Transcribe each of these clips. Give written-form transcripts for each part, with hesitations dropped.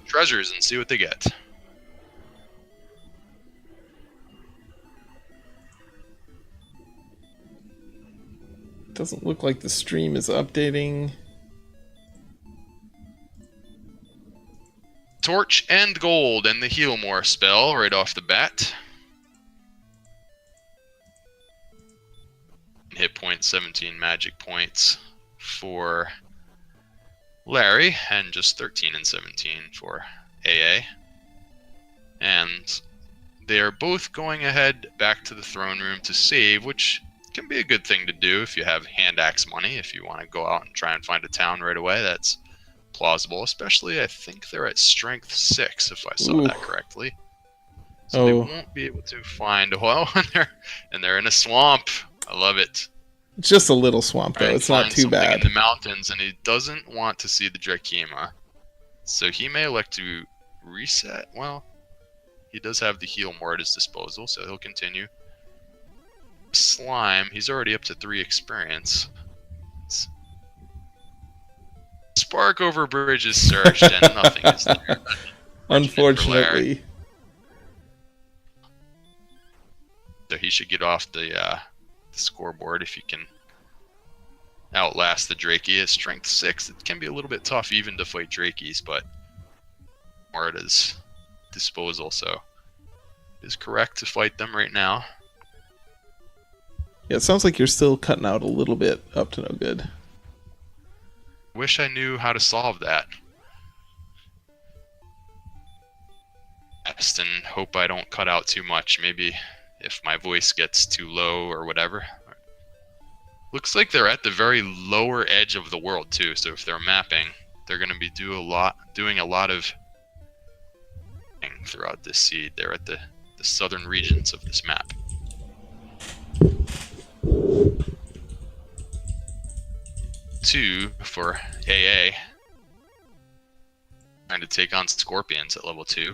treasures and see what they get. Doesn't look like the stream is updating. Torch and gold and the heal more spell right off the bat. Hit point 17 magic points for Larry, and just 13 and 17 for AA. And they are both going ahead back to the throne room to save, which can be a good thing to do if you have hand axe money. If you want to go out and try and find a town right away, that's plausible. Especially, I think they're at strength 6, if I saw that correctly. So they won't be able to find and they're in a swamp. I love it. Just a little swamp, though. It's not too bad. In the mountains, and he doesn't want to see the Drakima, so he may elect to reset. Well, he does have the heal more at his disposal, so he'll continue. Slime, he's already up to 3 experience. Spark over bridge is searched, and nothing is there. Unfortunately. So he should get off the scoreboard if he can outlast the Drakey at strength 6. It can be a little bit tough even to fight Drakeys, but more at his disposal, so it is correct to fight them right now. Yeah, it sounds like you're still cutting out a little bit, up to no good. Wish I knew how to solve that. And hope I don't cut out too much. Maybe if my voice gets too low or whatever. Looks like they're at the very lower edge of the world too, so if they're mapping, they're going to be doing a lot of throughout this seed. They're at the southern regions of this map. Two for AA. Trying to take on Scorpions at level 2.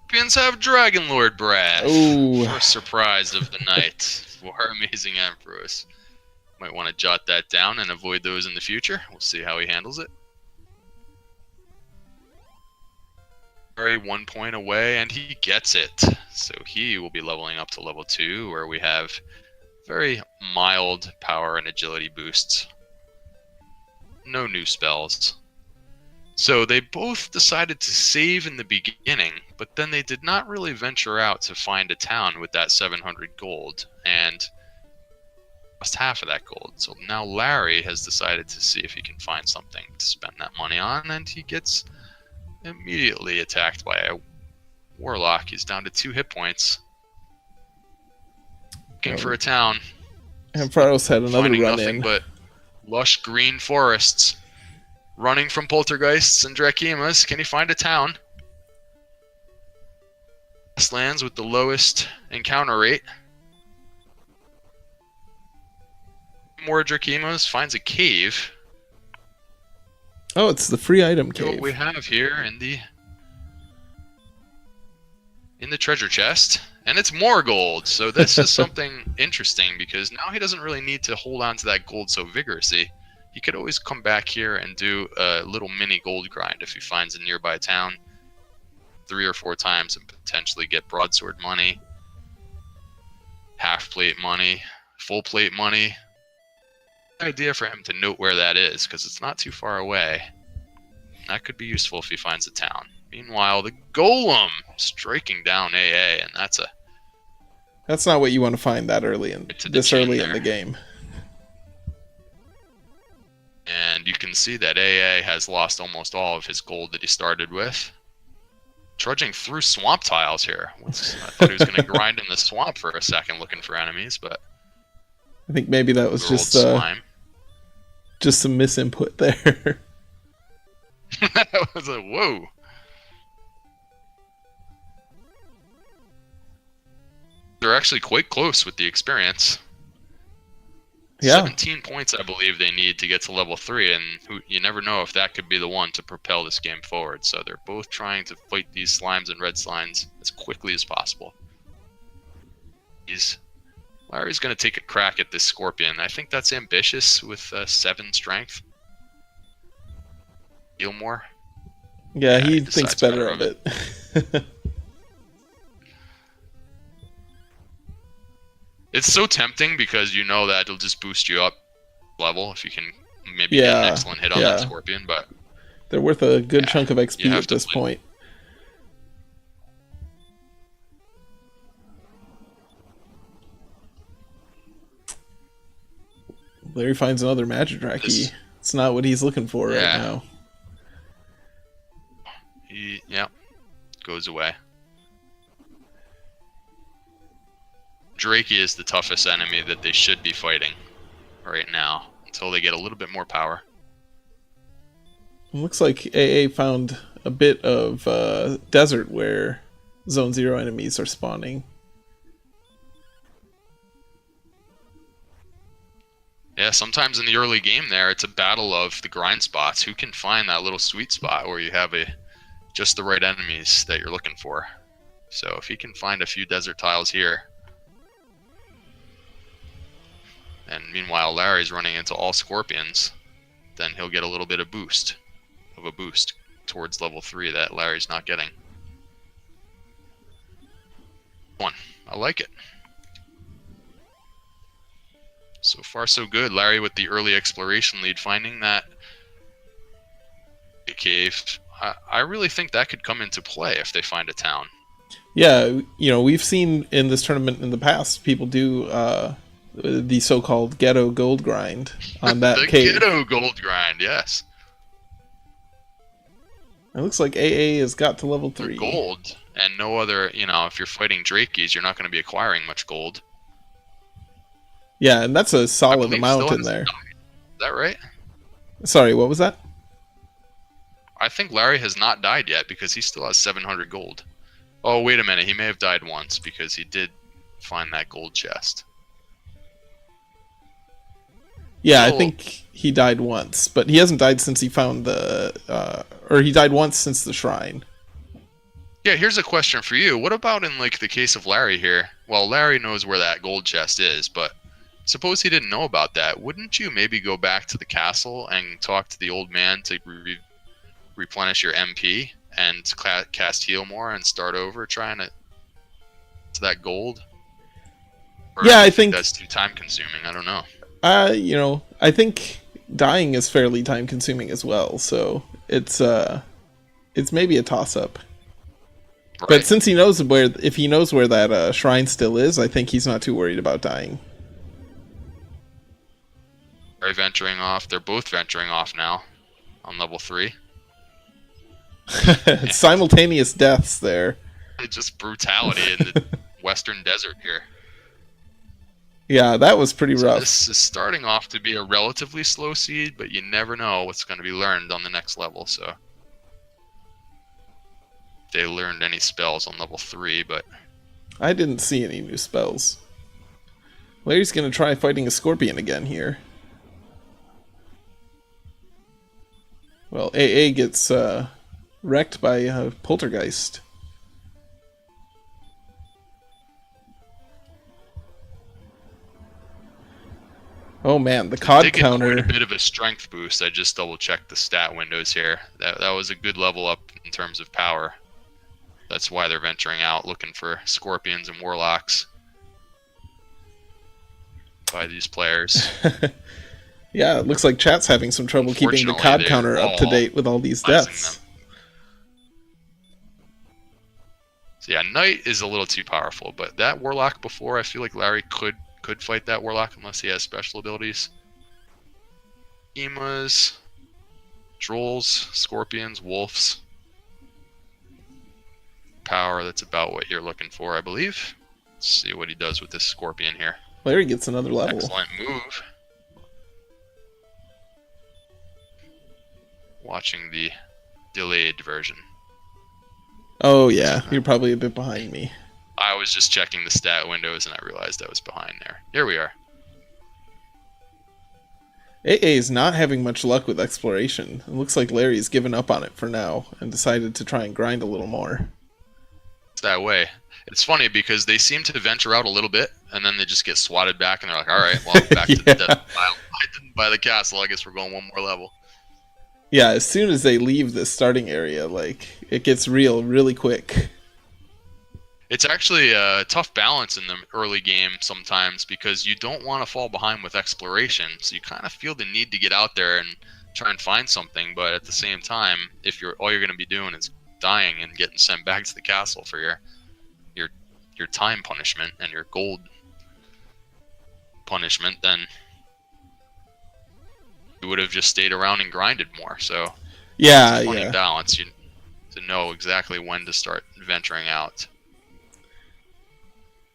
Scorpions have Dragon Lord Brass. First surprise of the night for AmazingAmpharos. Might want to jot that down and avoid those in the future. We'll see how he handles it. Very 1 point away, and he gets it. So he will be leveling up to level 2, where we have very mild power and agility boosts. No new spells. So they both decided to save in the beginning, but then they did not really venture out to find a town with that 700 gold, and lost half of that gold. So now Larry has decided to see if he can find something to spend that money on, and he gets immediately attacked by a warlock. He's down to 2 hit points. Looking for a town. Ampharos had another run nothing in. But lush green forests. Running from poltergeists and Drakimas. Can he find a town? Lands with the lowest encounter rate. More Drakimas. Finds a cave. Oh, it's the free item cave. What we have here in the treasure chest, and it's more gold. So this is something interesting, because now he doesn't really need to hold on to that gold so vigorously. He could always come back here and do a little mini gold grind if he finds a nearby town 3 or 4 times and potentially get broadsword money, half plate money, full plate money. Idea for him to note where that is, because it's not too far away. That could be useful if he finds a town. Meanwhile, the Golem striking down AA, and that's not what you want to find that early in early in the game. And you can see that AA has lost almost all of his gold that he started with. Trudging through swamp tiles here. I thought he was going to grind in the swamp for a second looking for enemies, but I think maybe that was just some misinput there. That was a whoa. They're actually quite close with the experience. Yeah. 17 points, I believe, they need to get to level 3, and you never know if that could be the one to propel this game forward. So they're both trying to fight these slimes and red slimes as quickly as possible. Larry's going to take a crack at this Scorpion. I think that's ambitious with 7 strength. heal more. Yeah, he thinks better of it. It's so tempting because you know that it'll just boost you up level if you can maybe get an excellent hit on that Scorpion, but they're worth a good chunk of XP at this point. Larry finds another Magidraki. It's not what he's looking for right now. He goes away. Draki is the toughest enemy that they should be fighting right now until they get a little bit more power. It looks like AA found a bit of desert where Zone 0 enemies are spawning. Yeah, sometimes in the early game there, it's a battle of the grind spots. Who can find that little sweet spot where you have just the right enemies that you're looking for? So if he can find a few desert tiles here, and meanwhile Larry's running into all Scorpions, then he'll get a little bit of a boost towards level 3 that Larry's not getting. I like it. So far so good. Larry with the early exploration lead, finding that cave. I really think that could come into play if they find a town. Yeah, we've seen in this tournament in the past people do the so-called ghetto gold grind on that the cave. Ghetto gold grind, yes. It looks like AA has got to level 3. Gold, and no other, if you're fighting Drakes, you're not going to be acquiring much gold. Yeah, and that's a solid amount in there. Is that right? Sorry, what was that? I think Larry has not died yet because he still has 700 gold. Oh, wait a minute. He may have died once because he did find that gold chest. Yeah, I think he died once, but he hasn't died since he found or he died once since the shrine. Yeah, here's a question for you. What about in the case of Larry here? Well, Larry knows where that gold chest is, but suppose he didn't know about that. Wouldn't you maybe go back to the castle and talk to the old man to replenish your MP and cast heal more and start over trying to that gold? Or yeah, I think that's too time consuming. I don't know. I think dying is fairly time consuming as well, so it's maybe a toss up. Right. But since if he knows where that shrine still is, I think he's not too worried about dying. They're venturing off. They're both venturing off now on level 3. Simultaneous deaths there. It's just brutality in the western desert here. Yeah, that was pretty rough. This is starting off to be a relatively slow seed, but you never know what's going to be learned on the next level. So they learned any spells on level 3, but I didn't see any new spells. Larry's going to try fighting a Scorpion again here. Well, AA gets wrecked by a Poltergeist. Oh man, the COD counter. Quite a bit of a strength boost. I just double checked the stat windows here. That was a good level up in terms of power. That's why they're venturing out, looking for Scorpions and Warlocks by these players. Yeah, it looks like chat's having some trouble keeping the COD counter up to date with all these deaths. So yeah, Knight is a little too powerful, but that Warlock before, I feel like Larry could fight that Warlock unless he has special abilities. Emas, Trolls, Scorpions, Wolves. Power, that's about what you're looking for, I believe. Let's see what he does with this Scorpion here. Larry gets another level. Excellent move. Watching the delayed version. Oh yeah, you're probably a bit behind me. I was just checking the stat windows and I realized I was behind there. Here we are. AA is not having much luck with exploration. It looks like Larry's given up on it for now and decided to try and grind a little more. It's that way. It's funny because they seem to venture out a little bit and then they just get swatted back and they're like, alright, well, back to the death pile. I didn't buy the castle, I guess we're going one more level. Yeah, as soon as they leave the starting area, like, it gets real really quick. It's actually a tough balance in the early game sometimes because you don't want to fall behind with exploration. So you kind of feel the need to get out there and try and find something, but at the same time, if all you're going to be doing is dying and getting sent back to the castle for your your time punishment and your gold punishment, then you would have just stayed around and grinded more. So Yeah, it's a funny yeah. balance. You to know exactly when to start venturing out.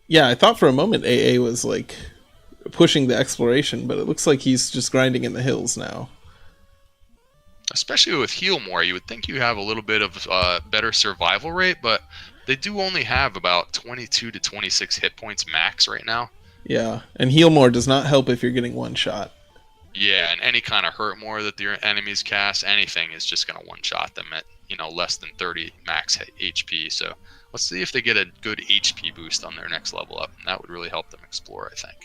Yeah, I thought for a moment AA was like pushing the exploration, but it looks like he's just grinding in the hills now. Especially with heal more, you would think you have a little bit of better survival rate, but they do only have about 22 to 26 hit points max right now. Yeah, and heal more does not help if you're getting one shot. Yeah, and any kind of hurt more that your enemies cast, anything is just going to one-shot them at, less than 30 max HP. So let's see if they get a good HP boost on their next level up. And that would really help them explore, I think.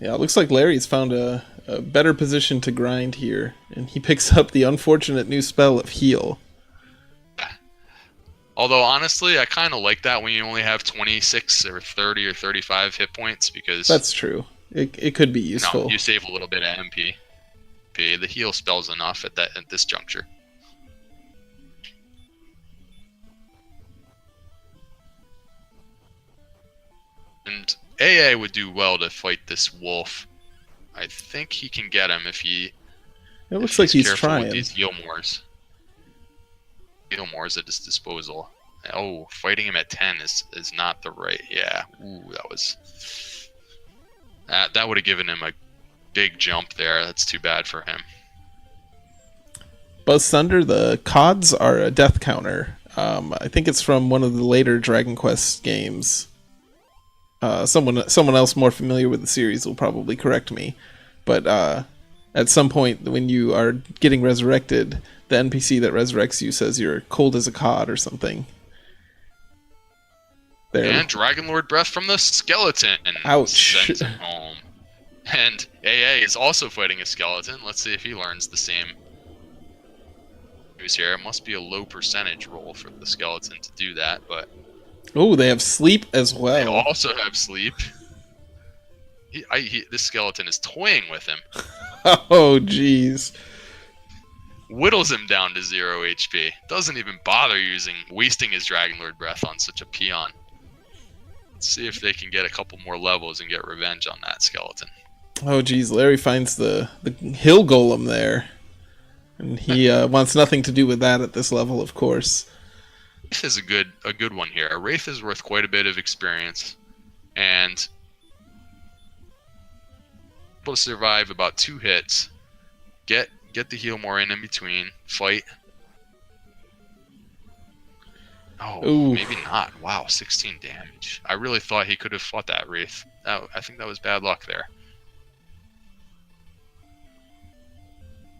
Yeah, it looks like Larry's found a better position to grind here, and he picks up the unfortunate new spell of heal. Although, honestly, I kind of like that when you only have 26 or 30 or 35 hit points because... That's true. It could be useful. You save a little bit of MP. The heal spell's enough at this juncture. And AA would do well to fight this wolf. I think he can get him if he... It looks like he's careful trying. with these heal mores. Heal mores at his disposal. Oh, fighting him at 10 is not the right... Yeah, ooh, that was... That would have given him a big jump there. That's too bad for him. Buzz Thunder, the CODs are a death counter. I think it's from one of the later Dragon Quest games. Someone else more familiar with the series will probably correct me. But at some point when you are getting resurrected, the NPC that resurrects you says you're cold as a cod or something. There. And Dragon Lord Breath from the skeleton. Ouch. Sends him home. And AA is also fighting a skeleton. Let's see if he learns the same news here. It must be a low percentage roll for the skeleton to do that, but... Oh, they have sleep as well. They also have sleep. This skeleton is toying with him. Oh, jeez. Whittles him down to 0 HP. Doesn't even bother wasting his Dragon Lord Breath on such a peon. Let's see if they can get a couple more levels and get revenge on that skeleton. Oh, geez. Larry finds the hill golem there. And he wants nothing to do with that at this level, of course. Wraith is a good one here. A Wraith is worth quite a bit of experience. And able to survive about 2 hits. Get the heal more in between. Fight. Oh, Ooh. Maybe not. Wow, 16 damage. I really thought he could have fought that Wraith. I think that was bad luck there.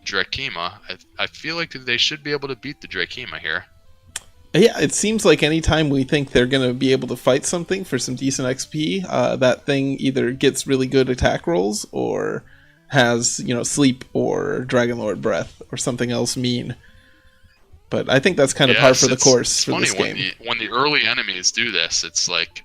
Drakima. I feel like they should be able to beat the Drakima here. Yeah, it seems like anytime we think they're going to be able to fight something for some decent XP, that thing either gets really good attack rolls or has, sleep or Dragon Lord Breath or something else mean. But I think that's kind of par for the course for this game. When the early enemies do this, it's like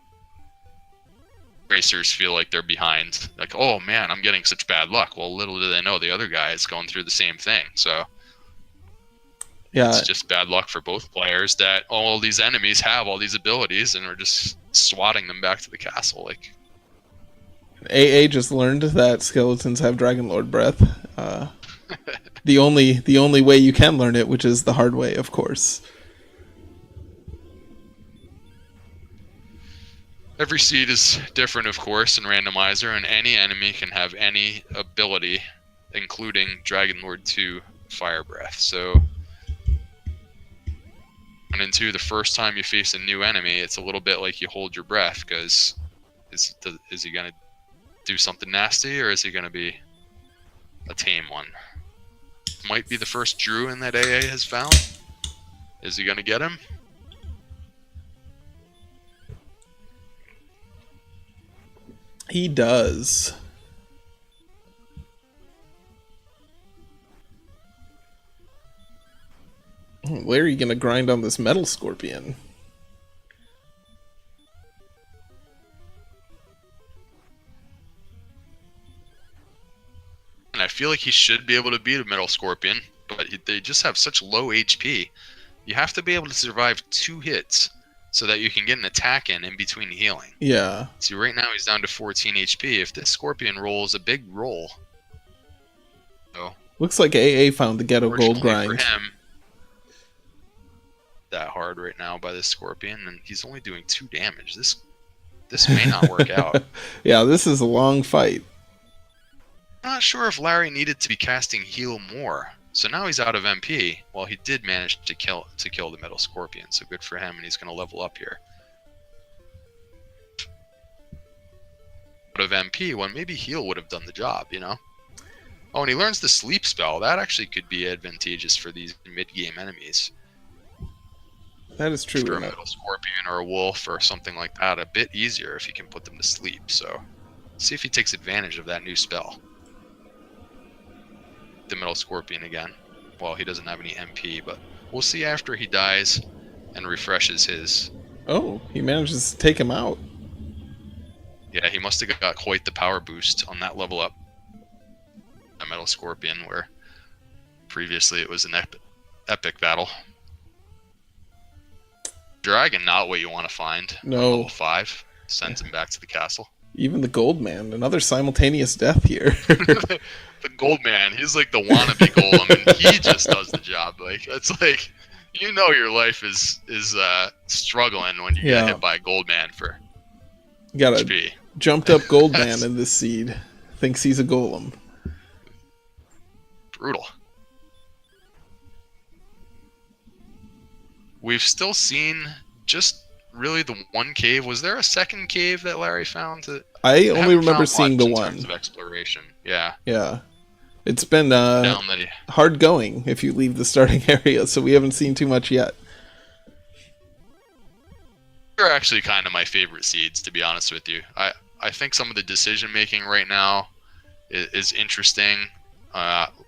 racers feel like they're behind. Like, oh man, I'm getting such bad luck. Well, little do they know the other guy is going through the same thing. So yeah, it's just bad luck for both players that all these enemies have all these abilities and are just swatting them back to the castle. Like AA just learned that skeletons have Dragon Lord Breath. The only way you can learn it, which is the hard way, of course. Every seed is different, of course, in Randomizer, and any enemy can have any ability, including Dragon Lord 2 Fire Breath. So, and into the first time you face a new enemy, it's a little bit like you hold your breath, because is he going to do something nasty, or is he going to be a tame one? Might be the first Druid that AA has found. Is he going to get him? He does. Larry gonna grind on this metal scorpion? And I feel like he should be able to beat a metal scorpion, but they just have such low HP. You have to be able to survive 2 hits so that you can get an attack in between healing. Yeah. See, right now he's down to 14 HP. If this scorpion rolls a big roll, so Looks like AA found the ghetto gold grind. For him, that hard right now by this scorpion, and he's only doing 2 damage. This may not work out. Yeah, this is a long fight. I'm not sure if Larry needed to be casting heal more. So now he's out of MP. Well, he did manage to kill the metal scorpion, so good for him, and he's going to level up here. Out of MP, well, maybe heal would have done the job, you know? Oh, and he learns the sleep spell. That actually could be advantageous for these mid-game enemies. That is true. For a metal scorpion or a wolf or something like that, a bit easier if he can put them to sleep. So, see if he takes advantage of that new spell. The metal scorpion again. Well, he doesn't have any MP, but we'll see after he dies and refreshes his. Oh, he manages to take him out. Yeah, he must have got quite the power boost on that level up. A metal scorpion, where previously it was an epic battle. Dragon, not what you want to find. No. Level 5 sends him back to the castle. Even the gold man, another simultaneous death here. The gold man, he's like the wannabe golem, and he just does the job. Like, it's like, you know, your life is struggling when you get hit by a gold man for got HP. A jumped up gold man in this seed. Thinks he's a golem. Brutal. We've still seen just really the one cave. Was there a second cave that Larry found? I only remember seeing the one. In terms of exploration. Yeah. Yeah. It's been hard going if you leave the starting area, so we haven't seen too much yet. They're actually kind of my favorite seeds, to be honest with you. I think some of the decision making right now is interesting.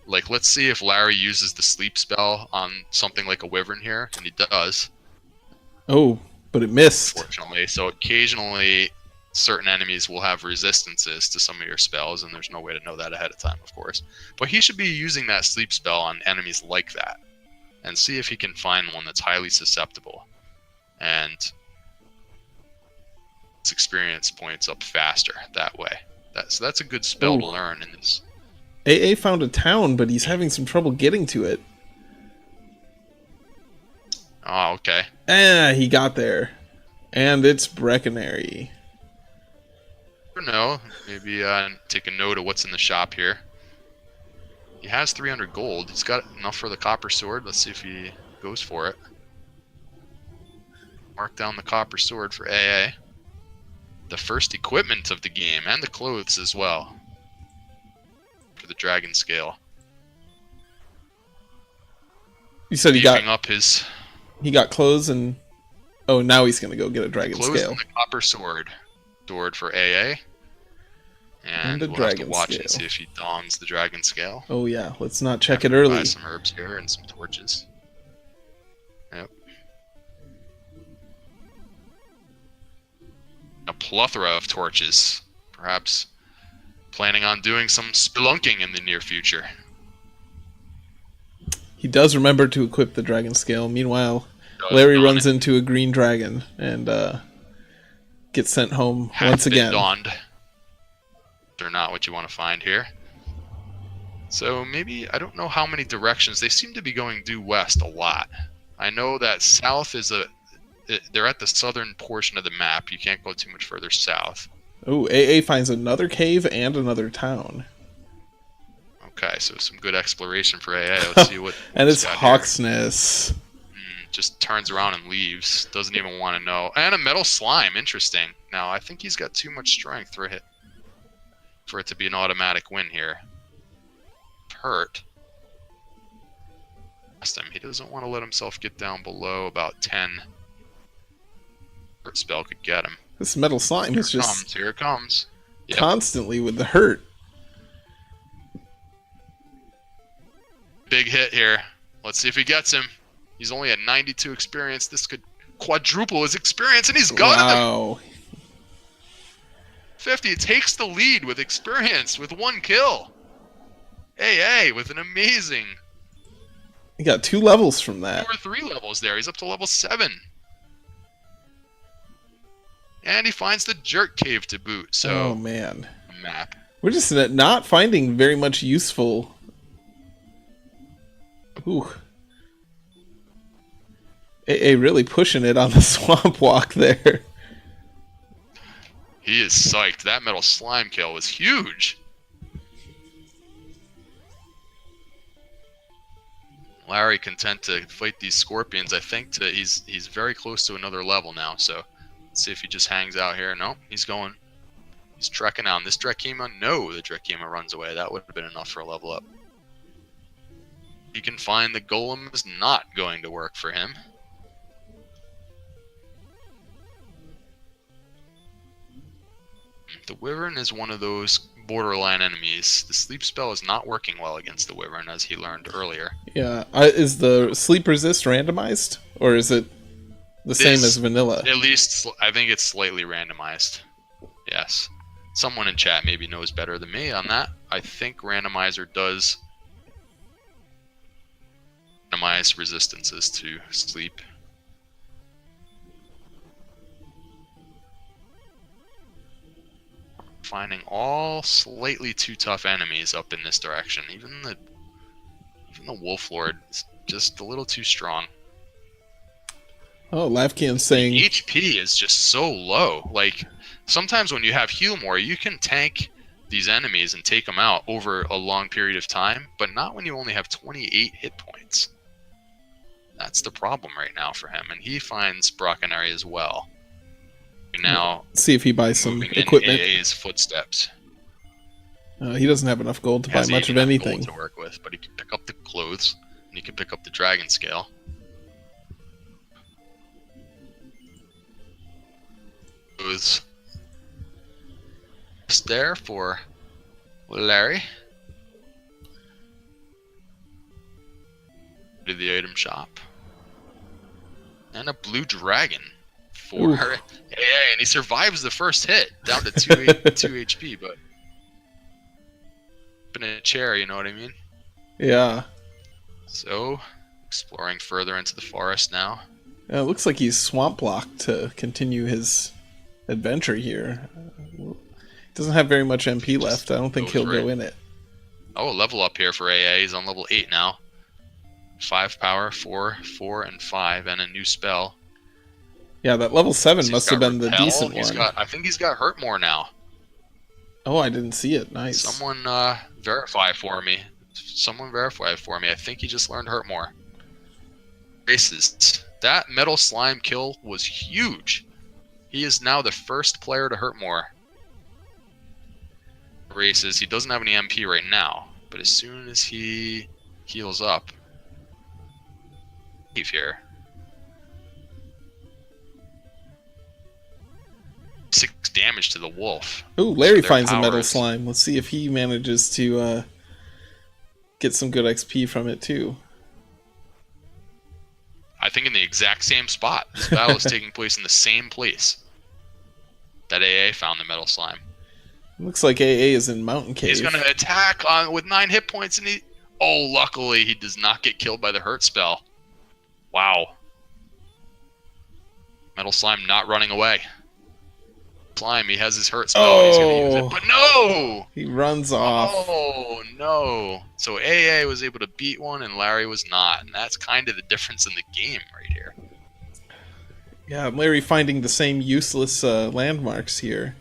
Like, let's see if Larry uses the sleep spell on something like a wyvern here, and he does. Oh, but it missed. Fortunately, so occasionally certain enemies will have resistances to some of your spells, and there's no way to know that ahead of time, of course. But he should be using that sleep spell on enemies like that, and see if he can find one that's highly susceptible, and its experience points up faster that way. So that's a good spell to learn in this. AA found a town, but he's having some trouble getting to it. Oh, okay. He got there. And it's Breckenary. I don't know. Maybe take a note of what's in the shop here. He has 300 gold. He's got enough for the copper sword. Let's see if he goes for it. Mark down the copper sword for AA. The first equipment of the game, and the clothes as well. For the dragon scale. You said he got up his. He got clothes and. Oh, now he's gonna go get a dragon clothes scale. And the copper sword for AA. And we'll have to watch and see if he dons the dragon scale. Oh yeah, let's not check it early. Buy some herbs here and some torches. Yep. A plethora of torches. Perhaps planning on doing some spelunking in the near future. He does remember to equip the dragon scale. Meanwhile, Larry runs into a green dragon and gets sent home once again. Donned. They're not what you want to find here. So maybe, I don't know how many directions. They seem to be going due west a lot. I know that south is they're at the southern portion of the map. You can't go too much further south. Oh, AA finds another cave and another town. Okay, so some good exploration for AA. Let's see what. And it's Hawksness. Just turns around and leaves. Doesn't even want to know. And a metal slime. Interesting. Now, I think he's got too much strength for it to be an automatic win here. Hurt. He doesn't want to let himself get down below about 10. Hurt spell could get him. This metal slime is just here it comes. Yep. Constantly with the hurt. Big hit here. Let's see if he gets him. He's only at 92 experience. This could quadruple his experience, and he's got him! Wow. 50 takes the lead with experience with 1 kill. AA with an amazing... He got 2 levels from that. 2 or 3 levels there. He's up to level 7. And he finds the jerk cave to boot. So, oh man, map. We're just not finding very much useful. Ooh. AA really pushing it on the swamp walk there. He is psyched. That metal slime kill was huge. Larry content to fight these scorpions. I think he's very close to another level now. So let's see if he just hangs out here. No, he's going. He's trekking out. And this Drakima, no, the Drakima runs away. That would have been enough for a level up. He can find the golem is not going to work for him. The Wyvern is one of those borderline enemies. The sleep spell is not working well against the Wyvern, as he learned earlier. Yeah, is the sleep resist randomized, or is it the same as vanilla? At least, I think it's slightly randomized. Yes. Someone in chat maybe knows better than me on that. I think Randomizer does randomize resistances to sleep. Finding all slightly too tough enemies up in this direction. Even the Wolf Lord is just a little too strong. Oh, Lavkian's saying the HP is just so low. Like, sometimes when you have Heal More, you can tank these enemies and take them out over a long period of time, but not when you only have 28 hit points. That's the problem right now for him, and he finds Brockenary as well. Now, see if he buys some equipment. In AA's footsteps. He doesn't have enough gold to buy much of anything to work with, but he can pick up the clothes and he can pick up the dragon scale. Clothes just there for Larry. To the item shop, and a blue dragon. For AA, and he survives the first hit, down to 2 HP, but in a chair, you know what I mean? Yeah. So, exploring further into the forest now. It looks like he's swamp blocked to continue his adventure here. Doesn't have very much MP left. I don't think he'll go in it. Oh, level up here for AA. He's on level 8 now. 5 power, 4, 4, and 5, and a new spell. Yeah, that level 7 must have been the decent one. I think he's got Hurt More now. Oh, I didn't see it. Nice. Someone verify for me. Someone verify for me. I think he just learned Hurt More. Races. That metal slime kill was huge. He is now the first player to Hurt More. Races. He doesn't have any MP right now, but as soon as he heals up, leave here. 6 damage to the wolf. Ooh, Larry finds a metal slime. Let's see if he manages to get some good XP from it too. I think in the exact same spot. This battle is taking place in the same place that AA found the metal slime. Looks like AA is in Mountain Cave. He's going to attack with 9 hit points, and oh, luckily he does not get killed by the hurt spell. Wow. Metal slime not running away. Slime, he has his hurt spell. Oh, he's gonna use it, but no! He runs off. Oh, no. So AA was able to beat one, and Larry was not. And that's kind of the difference in the game right here. Yeah, Larry finding the same useless landmarks here.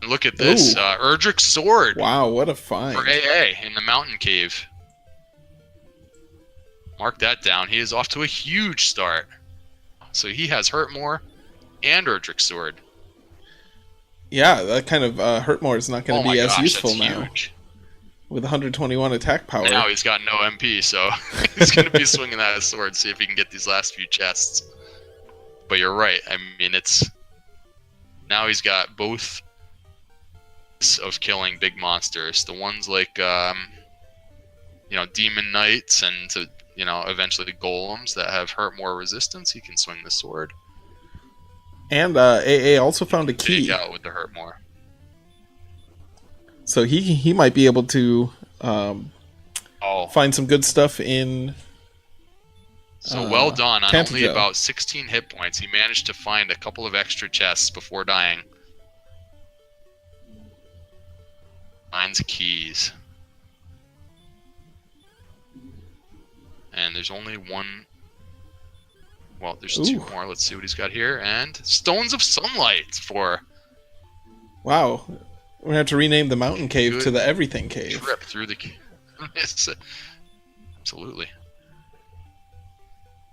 And look at this. Erdrick's sword. Wow, what a find. For AA in the mountain cave. Mark that down. He is off to a huge start. So he has Hurt More and Erdrick's sword. Yeah, that kind of Hurt More is not going to be as useful now. Huge. With 121 attack power. Now he's got no MP, so he's going to be swinging that sword, see if he can get these last few chests. But you're right. I mean, now he's got both of killing big monsters. The ones like, Demon Knights, and to eventually golems that have hurt more resistance. He can swing the sword. And AA also found a key. Take out with the hurt more. So he might be able to find some good stuff in. So well done. On Tantagel. Only about 16 hit points, he managed to find a couple of extra chests before dying. Finds keys. And there's only one. Well, there's two more. Let's see what he's got here. And Stones of Sunlight for. Wow. We're going to have to rename the mountain cave to the everything cave. Trip through the cave. Absolutely.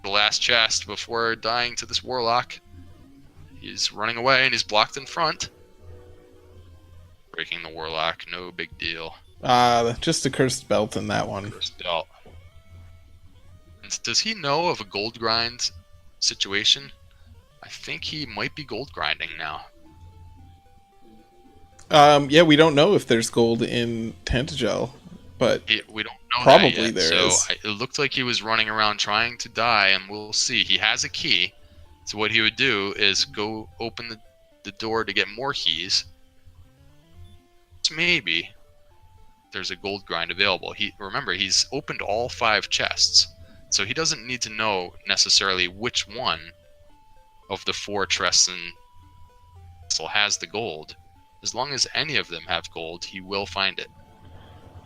The last chest before dying to this warlock. He's running away and he's blocked in front. Breaking the warlock, no big deal. Just a cursed belt in that one. Cursed belt. And does he know of a gold grind situation? I think he might be gold grinding now. Yeah, we don't know if there's gold in Tantagel, but we don't know probably that yet. there is. It looked like he was running around trying to die, and we'll see. He has a key, so what he would do is go open the door to get more keys. Maybe there's a gold grind available. Remember, he's opened all 5 chests, so he doesn't need to know necessarily which one of the 4 chests has the gold. As long as any of them have gold, he will find it.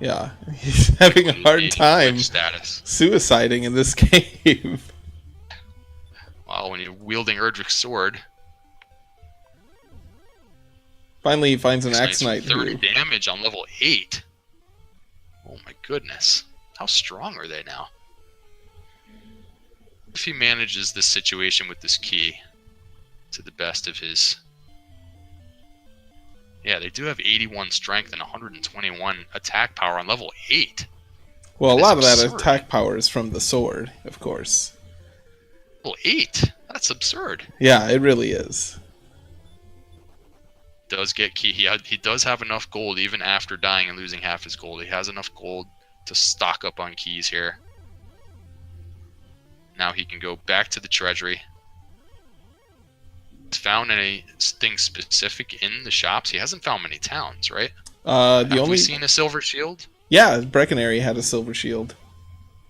Yeah, he's having a hard time suiciding in this cave. Well, when you're wielding Erdrick's sword. Finally, he finds an Axe Knight. 30 damage on level 8. Oh my goodness. How strong are they now? If he manages this situation with this key to the best of his... Yeah, they do have 81 strength and 121 attack power on level 8. Well, a lot of that attack power is from the sword, of course. Level 8? That's absurd. Yeah, it really is. Does get key. He does have enough gold even after dying and losing half his gold. He has enough gold to stock up on keys here. Now he can go back to the treasury. Found anything specific in the shops? He hasn't found many towns, right? Have we seen a silver shield? Yeah, Breckenary had a silver shield.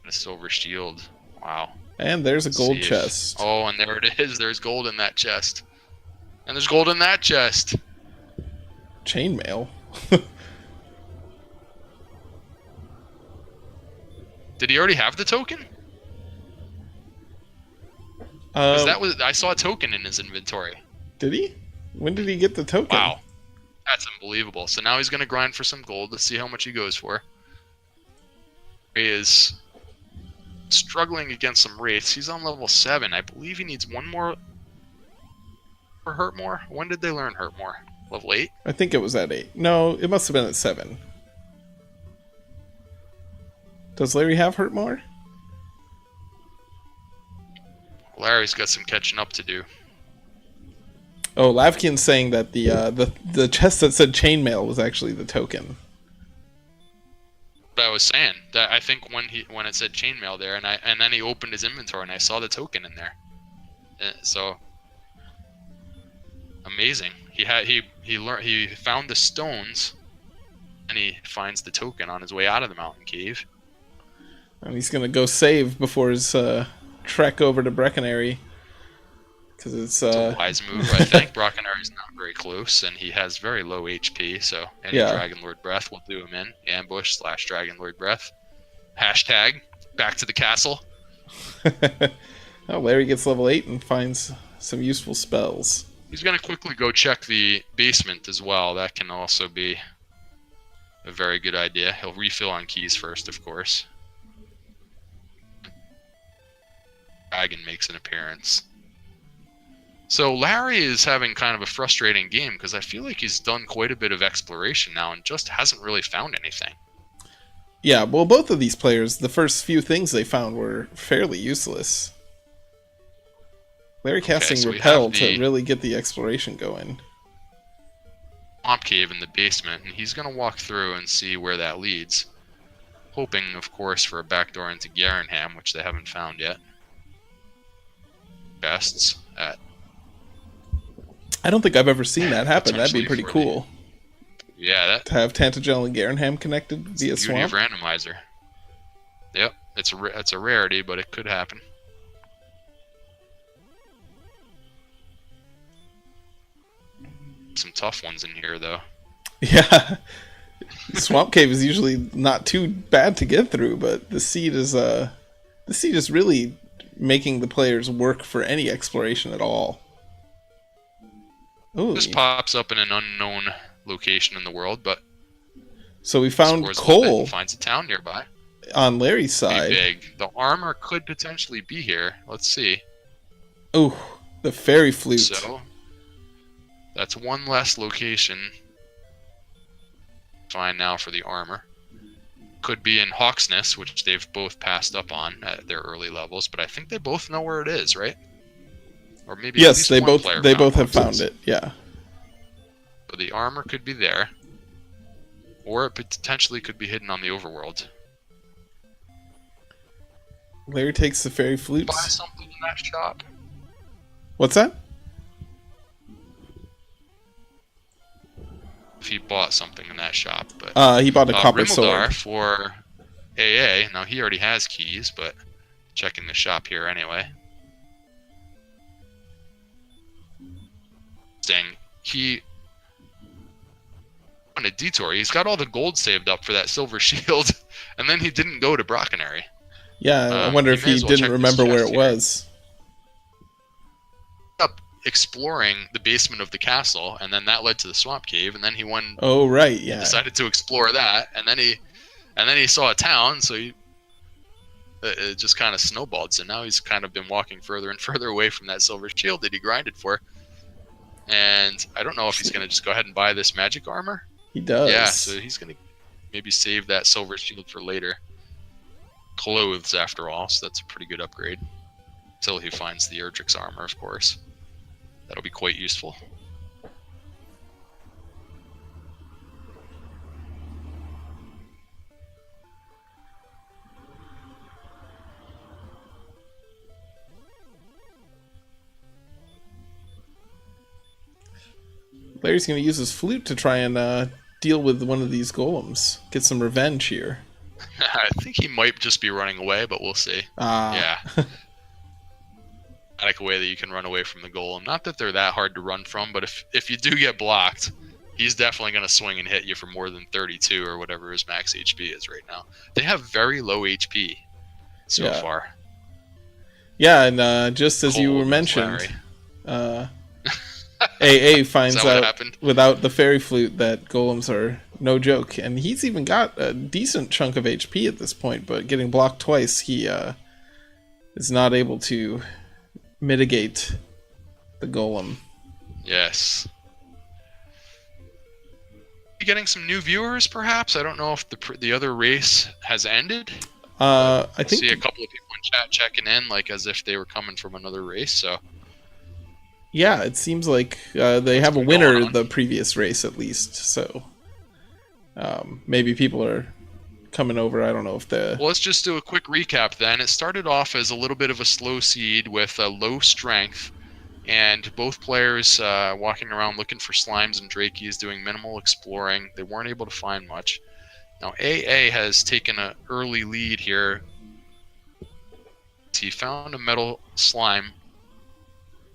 A silver shield. Wow. And there's a gold chest. Oh, and there it is. There's gold in that chest. And there's gold in that chest. Chainmail. Did he already have the token? I saw a token in his inventory. Did he? When did he get the token? Wow. That's unbelievable. So now he's going to grind for some gold. Let's see how much he goes for. He is struggling against some wraiths. He's on level 7. I believe he needs one more for Hurt More. When did they learn Hurt More? Level 8? I think it was at 8. No, it must have been at 7. Does Larry have Hurt More? Larry's got some catching up to do. Oh, Lavkin's saying that the chest that said chainmail was actually the token. But I was saying that I think when it said chainmail there, and then he opened his inventory and I saw the token in there. So amazing. He found the stones, and he finds the token on his way out of the mountain cave. And he's gonna go save before his trek over to Breckenary. Because it's a wise move, I think. Breckenary's not very close, and he has very low HP, so any Dragon Lord Breath will do him in. Ambush / Dragon Lord Breath. Hashtag back to the castle. Oh, Larry gets level 8 and finds some useful spells. He's going to quickly go check the basement as well. That can also be a very good idea. He'll refill on keys first, of course. Dragon makes an appearance. So Larry is having kind of a frustrating game because I feel like he's done quite a bit of exploration now and just hasn't really found anything. Yeah, well, both of these players, the first few things they found were fairly useless. Larry casting Repel to really get the exploration going. Swamp cave in the basement, and he's going to walk through and see where that leads. hoping, of course, for a backdoor into Garenham, which they haven't found yet. Bests at. I don't think I've ever seen that happen. That'd be Potentially pretty for cool. Yeah, that To have Tantagel and Garenham connected via the beauty swamp. of Randomizer. Yep, it's a rarity, but it could happen. Some tough ones in here, though. Yeah. Swamp Cave is usually not too bad to get through, but the seed is really making the players work for any exploration at all. Ooh. This pops up in an unknown location in the world, but So we found explores a little bit coal and finds a town nearby. on Larry's Pretty side. big. The armor could potentially be here. Let's see. Ooh, the fairy flute. So that's one less location. Fine now for the armor. Could be in Hawksness, which they've both passed up on at their early levels, but I think they both know where it is, right? Or maybe at Yes, least they one both player they found both have Hawksness. found it. Yeah. So the armor could be there, or it potentially could be hidden on the overworld. Larry takes the fairy Buy flutes. something in that shop. What's that? If he bought something in that shop, but He bought a copper Rimildar sword. for AA. Now he already has keys, but checking the shop here anyway. Saying he on a detour. He's got all the gold saved up for that silver shield, and then he didn't go to Brockenary. Yeah, I wonder you if may he as well didn't check this remember where chest it here. was. Up exploring the basement of the castle, and then that led to the swamp cave, and then he went. Oh right, yeah. Decided to explore that, and then he saw a town, so it just kind of snowballed. So now he's kind of been walking further and further away from that silver shield that he grinded for. And I don't know if he's gonna just go ahead and buy this magic armor. He does. Yeah, so he's gonna maybe save that silver shield for later. Clothes, after all, so that's a pretty good upgrade. Until he finds the Erdrick's armor, of course. That'll be quite useful. Larry's going to use his flute to try and deal with one of these golems. Get some revenge here. I think he might just be running away, but we'll see. Yeah. Like a way that you can run away from the golem. Not that they're that hard to run from, but if you do get blocked, he's definitely going to swing and hit you for more than 32 or whatever his max HP is right now. They have very low HP so far. Yeah, and just as you were mentioned, AA finds out without the fairy flute that golems are no joke, and he's even got a decent chunk of HP at this point, but getting blocked twice, he is not able to mitigate the golem. Yes. Getting some new viewers, perhaps? I don't know if the other race has ended. I think see a couple of people in chat checking in, like as if they were coming from another race, so... Yeah, it seems like they have a winner the previous race at least, so maybe people are coming over. I don't know if the... Well, let's just do a quick recap then. It started off as a little bit of a slow seed with a low strength, and both players walking around looking for slimes and drakies, doing minimal exploring. They weren't able to find much. Now AA has taken an early lead here. He found a metal slime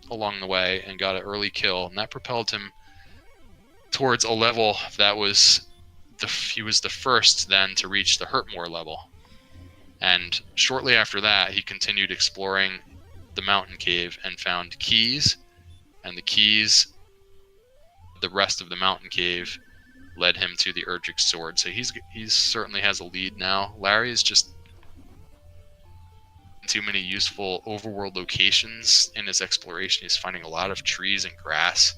along the way and got an early kill, and that propelled him towards a level that was he was the first then to reach the Hurtmore level. And shortly after that, he continued exploring the mountain cave and found keys, and the keys, the rest of the mountain cave, led him to the Erdrick's sword. So he's certainly has a lead now. Larry is just too many useful overworld locations in his exploration. He's finding a lot of trees and grass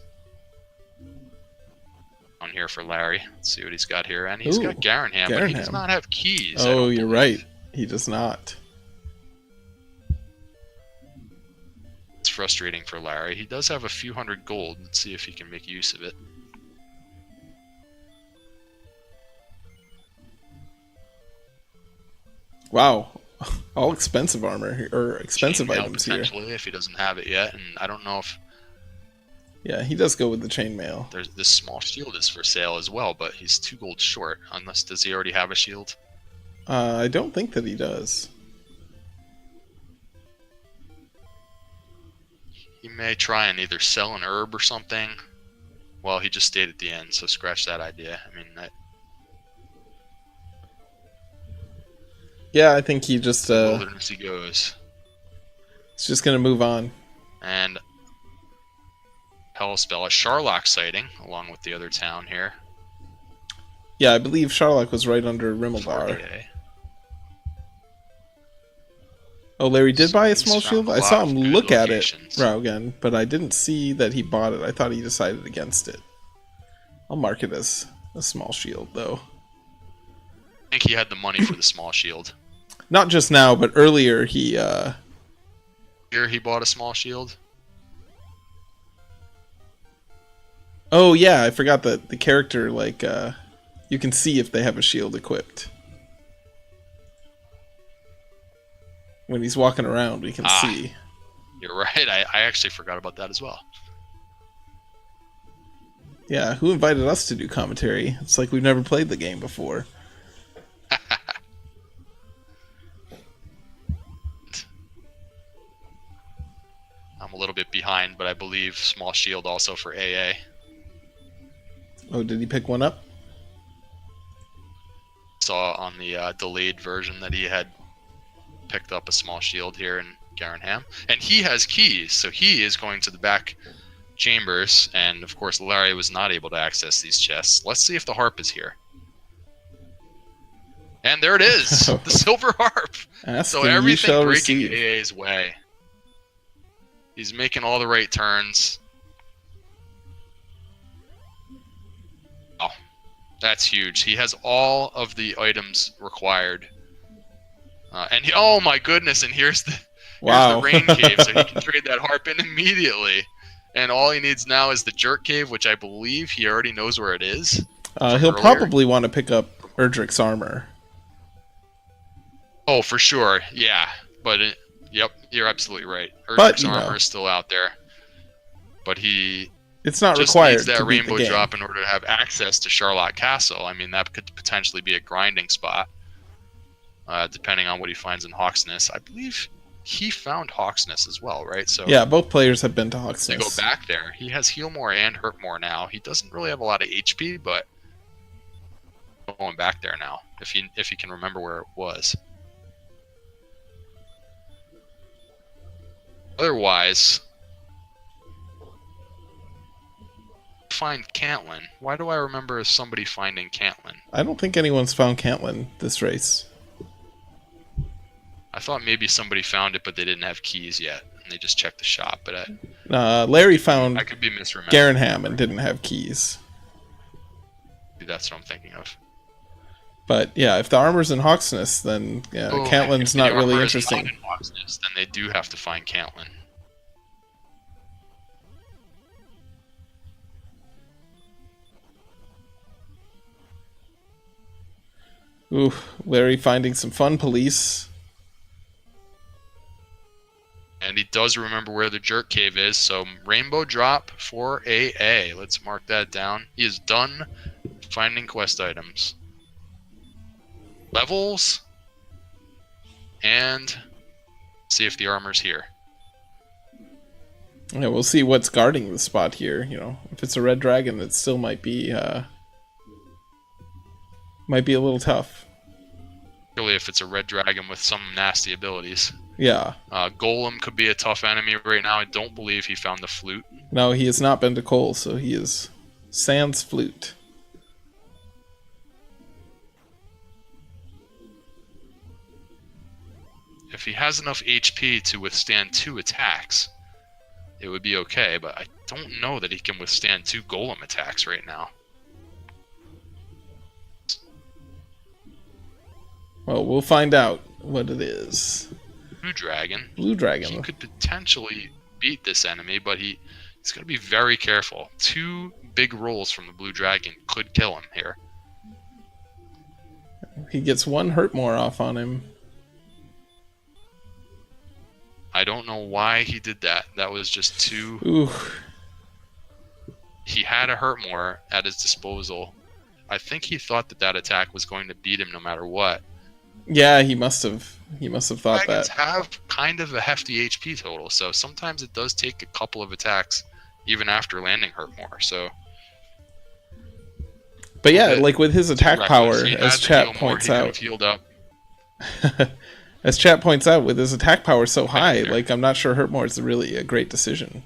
on here for Larry. Let's see what he's got here. And he's got Garenham, but he does not have keys. Oh, you're right. He does not. It's frustrating for Larry. He does have a few hundred gold. Let's see if he can make use of it. Wow. All expensive armor, or expensive Chainmail items here. potentially if he doesn't have it yet, and I don't know if Yeah, he does go with the chainmail. there's this small shield is for sale as well, but he's 2 gold short. Unless does he already have a shield? I don't think that he does. He may try and either sell an herb or something. Well, he just stayed at the end, so scratch that idea. I mean, Yeah, I think he just wilderness he goes. he's just gonna move on. And Hellspell, a Sharlock sighting, along with the other town here. Yeah, I believe Sharlock was right under Rimmeldar. Okay. Oh, Larry did So buy a he's small found shield? a I lot saw of him good look at it, locations. Raugan, but I didn't see that he bought it. I thought he decided against it. I'll mark it as a small shield, though. I think he had the money for the small shield. Not just now, but earlier he, Here he bought a small shield. Oh, yeah, I forgot that the character, like, you can see if they have a shield equipped. When he's walking around, we can see. You're right. I actually forgot about that as well. Yeah, who invited us to do commentary? It's like we've never played the game before. I'm a little bit behind, but I believe small shield also for AA. Oh, did he pick one up? Saw on the delayed version that he had picked up a small shield here in Garenham. And he has keys, so he is going to the back chambers. And of course, Larry was not able to access these chests. Let's see if the harp is here. And there it is, the silver harp. Ask So and ye everything shall breaking receive. AA's way. He's making all the right turns. Oh, that's huge. He has all of the items required. And oh my goodness, and here's the rain cave, so he can trade that harp in immediately. And all he needs now is the jerk cave, which I believe he already knows where it is. He'll probably want to pick up Erdrick's armor. Oh, for sure, yeah. But yep, you're absolutely right. Erdrick's armor is still out there, but it's not just required needs that to beat rainbow the game. drop in order to have access to Charlotte Castle. I mean, that could potentially be a grinding spot, depending on what he finds in Hawksness. I believe he found Hawksness as well, right? So yeah, both players have been to Hawksness. To go back there, he has heal more and hurt more now. He doesn't really have a lot of HP, but going back there now, if he can remember where it was. Otherwise, find Cantlin. Why do I remember somebody finding Cantlin? I don't think anyone's found Cantlin this race. I thought maybe somebody found it, but they didn't have keys yet, and they just checked the shop. But Larry found I could be misremembering. Garenham and didn't have keys. That's what I'm thinking of. But yeah, if the armor's in Hawksness, then yeah, Cantlin's not really interesting. If the armor is not in Hawksness, then they do have to find Cantlin. Ooh, Larry finding some fun police. And he does remember where the jerk cave is, so rainbow drop for AA. Let's mark that down. He is done finding quest items. Levels. And see if the armor's here. Yeah, we'll see what's guarding the spot here. You know, if it's a red dragon, it still might be a little tough. Really, if it's a red dragon with some nasty abilities. Yeah. Golem could be a tough enemy right now. I don't believe he found the flute. No, he has not been to Cole, so he is sans flute. If he has enough HP to withstand 2 attacks, it would be okay, but I don't know that he can withstand 2 golem attacks right now. Well, we'll find out what it is. Blue dragon. Blue dragon. He could potentially beat this enemy, but he's got to be very careful. 2 big rolls from the blue dragon could kill him here. He gets 1 hurt more off on him. don't know why he did that. That was just too... Ooh. He had a hurt more at his disposal. I think he thought that that attack was going to beat him no matter what. Yeah, he must have. He must have thought Dragons that. have kind of a hefty HP total, so sometimes it does take a couple of attacks even after landing hurt more. So, but yeah, like with his attack power, he as had to chat heal more, points he could have out, healed up. as chat points out, with his attack power so high, there. like I'm not sure Hurtmore is really a great decision.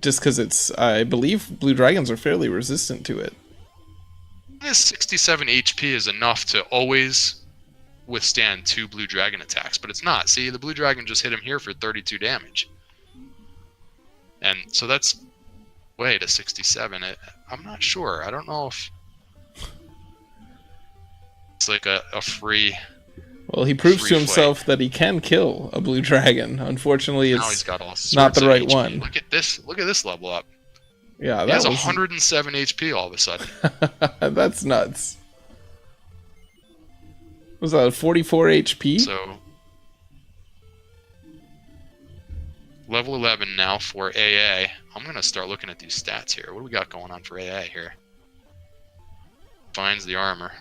Just because it's, I believe blue dragons are fairly resistant to it. His 67 HP is enough to always withstand 2 blue dragon attacks, but it's not. See, the blue dragon just hit him here for 32 damage. And so that's way to 67. I'm not sure. I don't know if it's like a free... Well, he proves to free himself that he can kill a blue dragon. Unfortunately, now he's it's got all not the sorts of right HP. one. Look at this. Look at this level up. Yeah, He has was 107 HP all of a sudden. That's nuts. Was that 44 HP? So, level 11 now for AA. I'm going to start looking at these stats here. What do we got going on for AA here? Finds the armor.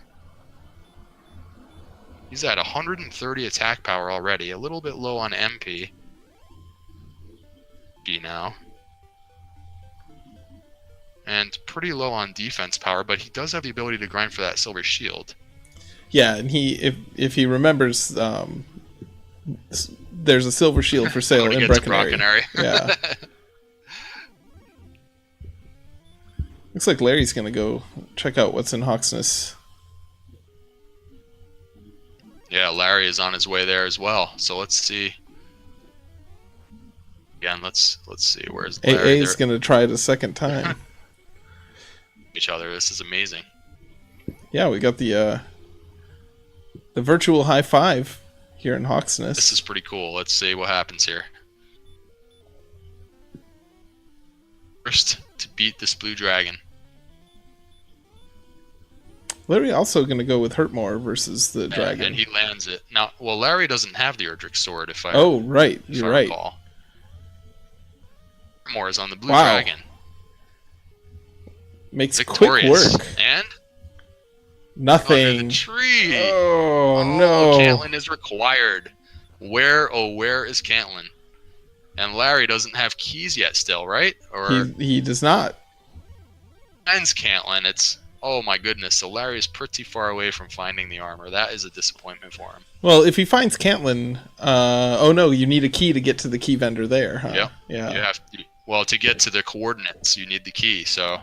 He's at 130 attack power already. A little bit low on MP. Now. And pretty low on defense power, but he does have the ability to grind for that silver shield. Yeah, and if he remembers, there's a silver shield for sale in Breckenary. Yeah. Looks like Larry's gonna go check out what's in Hawksness. Yeah, Larry is on his way there as well. So let's see. Again, let's see. Where's Larry? AA's gonna try it a second time. Each other. This is amazing. Yeah, we got the virtual high five here in Hawksness. This is pretty cool. Let's see what happens here. First to beat this blue dragon. Larry also going to go with Hurtmore versus the dragon. And he lands it. Now, well, Larry doesn't have the Erdrick sword, if I Oh, right. You're right. recall. Hurtmore is on the blue dragon. Makes Victorious. quick work. And nothing. under the tree. Oh, no. Cantlin is required. Where is Cantlin? And Larry doesn't have keys yet still, right? Or he does not. Finds Cantlin. It's... Oh my goodness, so Larry is pretty far away from finding the armor. That is a disappointment for him. Well, if he finds Cantlin, oh no, you need a key to get to the key vendor there, huh? Yep. Yeah. You have to, well, to get to the coordinates, you need the key, so...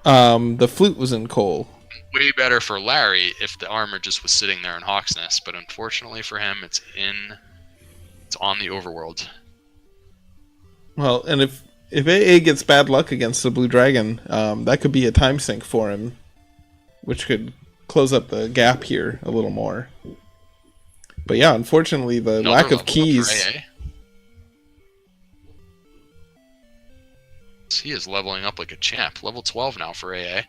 The flute was in coal. Way better for Larry if the armor just was sitting there in Hawksness, but unfortunately for him, it's on the overworld. Well, and if AA gets bad luck against the blue dragon, that could be a time sink for him, which could close up the gap here a little more. But yeah, unfortunately, the lack of keys... He is leveling up like a champ. Level 12 now for AA.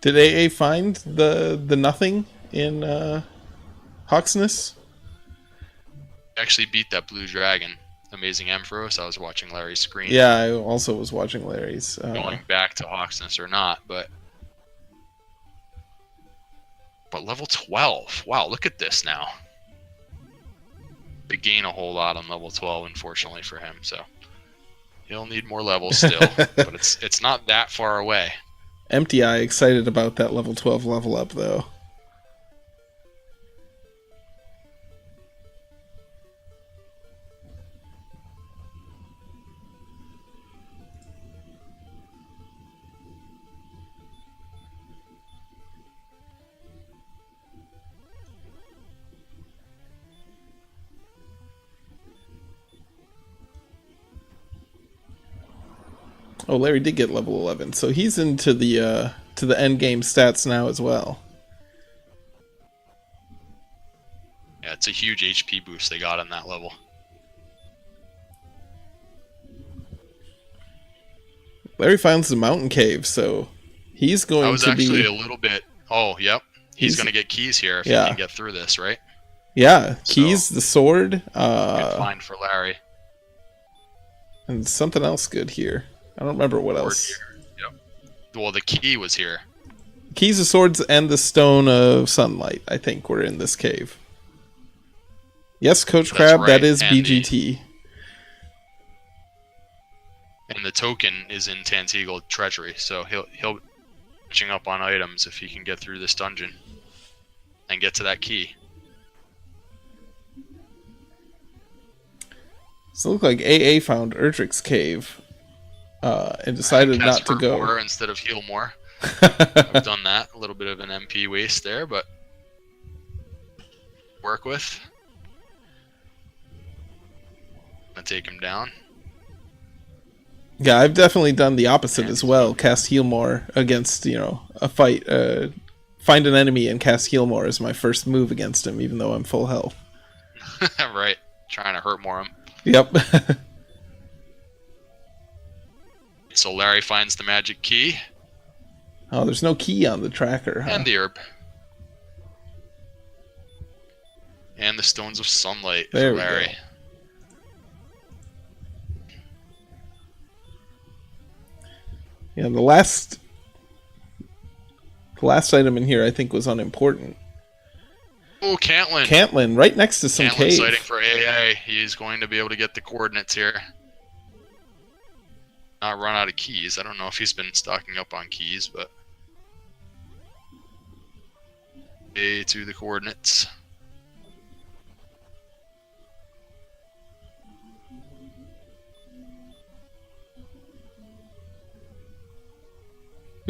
Did AA find the nothing in Hawksness? Actually beat that blue dragon. AmazingAmpharos. I was watching Larry's screen. Yeah, I also was watching Larry's. Going back to Hawksness or not, but level 12. Wow, look at this now. They gain a whole lot on level 12, unfortunately for him, so he'll need more levels still, but it's not that far away. Empty Eye excited about that level 12 level up, though. Oh, Larry did get level 11, so he's into the end game stats now as well. Yeah, it's a huge HP boost they got on that level. Larry finds the mountain cave, so he's I going was to actually be. a little bit. Oh, yep. He's going to get keys here if he Yeah. can get through this, right? Yeah, So, keys, the sword, good find for Larry. and something else good here. I don't remember what Sword else. here. Yep. Well, the key was here. Keys, the swords, and the stone of sunlight, I think, were in this cave. Yes, Coach Crab, right. that is And BGT. And the token is in Tanteagle Treasury, so he'll be catching up on items if he can get through this dungeon and get to that key. So it looked like AA found Erdrick's cave and decided not to go. More instead of heal more. I've done that. A little bit of an MP waste there, but work with. Gonna take him down. Yeah, I've definitely done the opposite as well. Cast heal more against, a fight. Find an enemy and cast heal more as my first move against him, even though I'm full health. Right. Trying to hurt more him. Yep. So Larry finds the magic key. Oh, there's no key on the tracker, huh? And the herb. And the stones of sunlight there for Larry. Go. Yeah, the last item in here I think was unimportant. Oh, Cantlin. Cantlin, right next to some cave. Sighting for AA. He's going to be able to get the coordinates here. Not run out of keys. I don't know if he's been stocking up on keys, but A to the coordinates.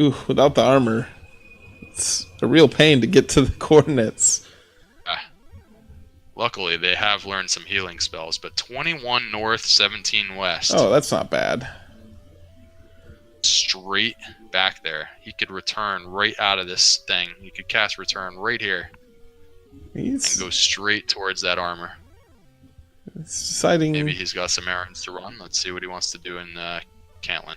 Ooh, without the armor, it's a real pain to get to the coordinates. Luckily, they have learned some healing spells, but 21 north, 17 west. Oh, that's not bad. Straight back there. He could return right out of this thing. He could cast return right here. And go straight towards that armor. It's deciding... Maybe he's got some errands to run. Let's see what he wants to do in Cantlin.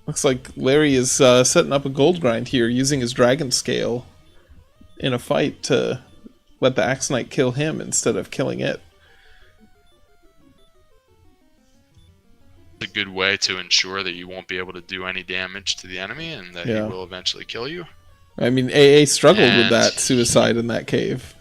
Looks like Larry is setting up a gold grind here, using his dragon scale in a fight to let the Axe Knight kill him instead of killing it. It's a good way to ensure that you won't be able to do any damage to the enemy and that he will eventually kill you. I mean, AA struggled with that suicide in that cave.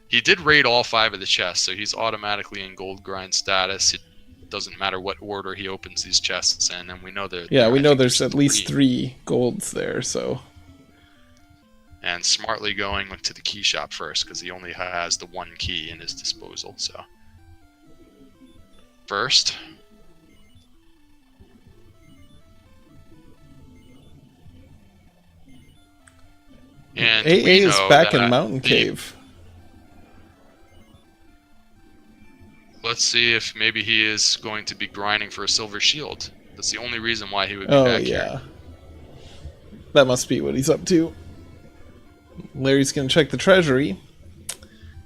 He did raid all 5 of the chests, so he's automatically in gold grind status. It doesn't matter what order he opens these chests in, and we know that. Yeah, we know there's at least 3 golds there, so. And smartly going to the key shop first, because he only has the 1 key in his disposal. So first. And AA is back in Mountain Cave. Let's see if maybe he is going to be grinding for a silver shield. That's the only reason why he would be back here. That must be what he's up to. Larry's going to check the treasury.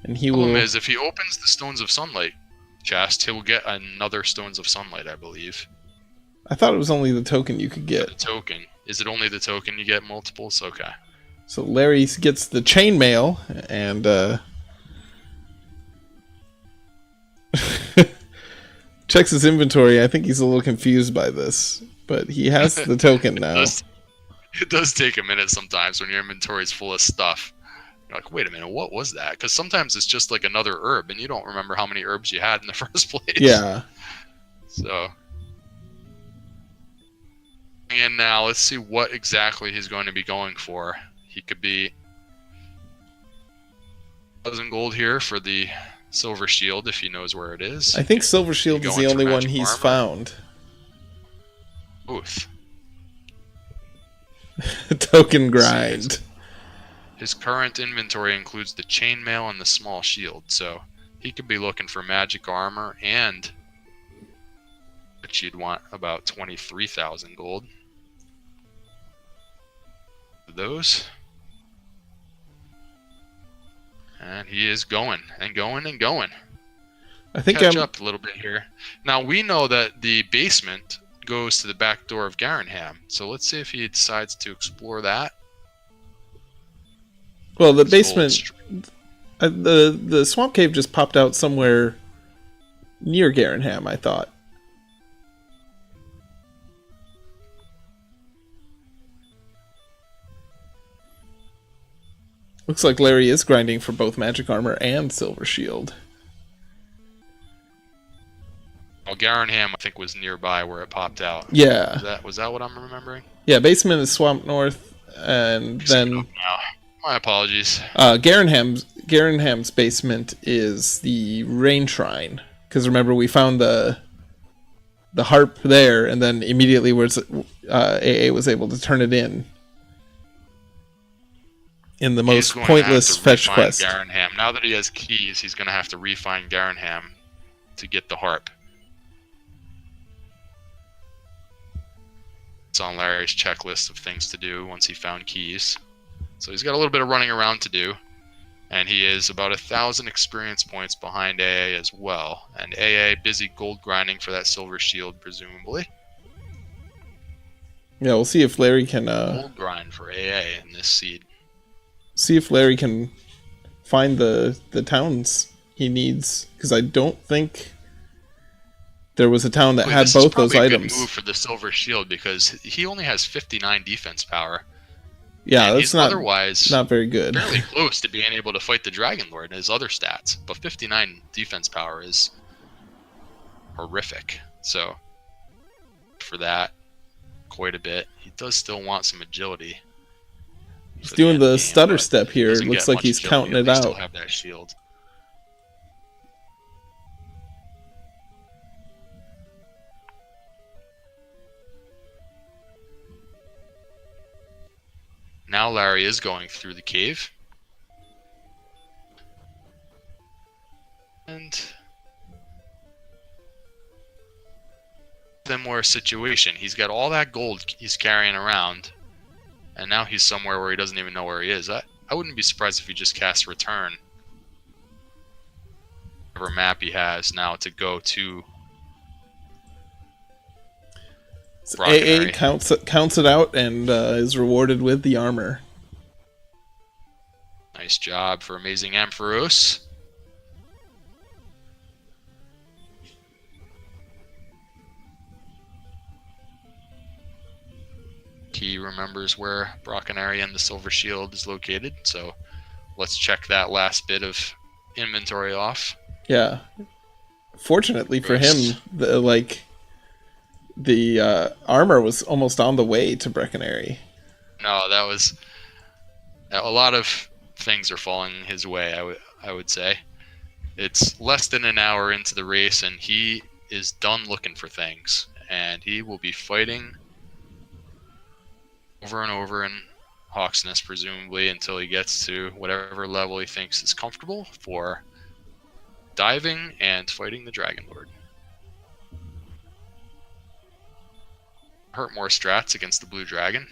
And he will... The problem is, if he opens the Stones of Sunlight chest, he will get another Stones of Sunlight, I believe. I thought it was only the token you could get. The token. Is it only the token you get multiples? Okay. So Larry gets the chainmail and checks his inventory. I think he's a little confused by this, but he has the token now. It does take a minute sometimes when your inventory is full of stuff. You're like, wait a minute, what was that? Because sometimes it's just like another herb, and you don't remember how many herbs you had in the first place. Yeah. So... And now let's see what exactly he's going to be going for. He could be 1,000 gold here for the silver shield if he knows where it is. I think silver shield is the only one he's found. Oof. Token grind. His current inventory includes the chainmail and the small shield, so he could be looking for magic armor and which you'd want about 23,000 gold. Those. And he is going and going and going. I think catch up a little bit here. Now we know that the basement goes to the back door of Garanham, so let's see if he decides to explore that. Well, the basement, the swamp cave just popped out somewhere near Garanham, I thought. Looks like Larry is grinding for both magic armor and silver shield. Well, Garanham, I think, was nearby where it popped out. Yeah. Was that what I'm remembering? Yeah, basement is Swamp North, and then... My apologies. Garanham's basement is the Rain Shrine. Because remember, we found the harp there, and then immediately AA was able to turn it in the most pointless fetch quest. Garanham. Now that he has keys, he's going to have to refine Garanham to get the harp. It's on Larry's checklist of things to do once he found keys. So he's got a little bit of running around to do. And he is about 1,000 experience points behind AA as well. And AA busy gold grinding for that silver shield, presumably. Yeah, we'll see if Larry can... gold grind for AA in this seed. See if Larry can find the towns he needs. Because I don't think... there was a town that had both those items. This is probably a good move for the silver shield because he only has 59 defense power. Yeah, that's otherwise not very good. Fairly close to being able to fight the Dragon Lord and his other stats, but 59 defense power is horrific. So for that, quite a bit. He does still want some agility. He's doing the stutter step here. It looks like he's counting it out. Still have that shield. Now Larry is going through the cave. And similar situation. He's got all that gold he's carrying around. And now he's somewhere where he doesn't even know where he is. I wouldn't be surprised if he just casts return. Whatever map he has now to go to. AA counts it out and is rewarded with the armor. Nice job for AmazingAmpharos. He remembers where Brockenary and the Silver Shield is located, so let's check that last bit of inventory off. Yeah. Fortunately for him, the armor was almost on the way to Brockenary. No, that was a lot of things are falling his way. I would say it's less than an hour into the race, and he is done looking for things, and he will be fighting over and over in Hawksness, presumably, until he gets to whatever level he thinks is comfortable for diving and fighting the Dragon Lord. Hurt more strats against the Blue Dragon.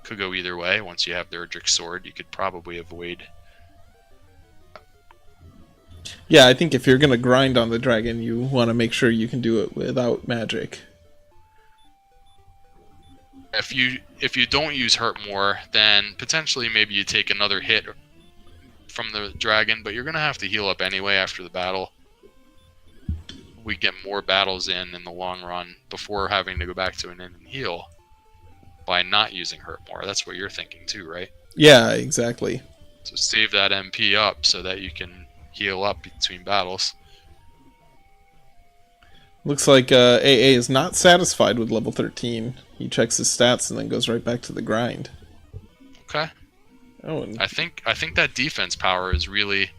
Could go either way. Once you have the Erdrick Sword, you could probably avoid. Yeah, I think if you're going to grind on the dragon, you want to make sure you can do it without magic. If you don't use Hurt more, then potentially maybe you take another hit from the dragon, but you're going to have to heal up anyway after the battle. We get more battles in the long run before having to go back to an inn and heal by not using Hurt more. That's what you're thinking too, right? Yeah, exactly. So save that MP up so that you can heal up between battles. Looks like AA is not satisfied with level 13. He checks his stats and then goes right back to the grind. Okay. Oh, and I think that defense power is really,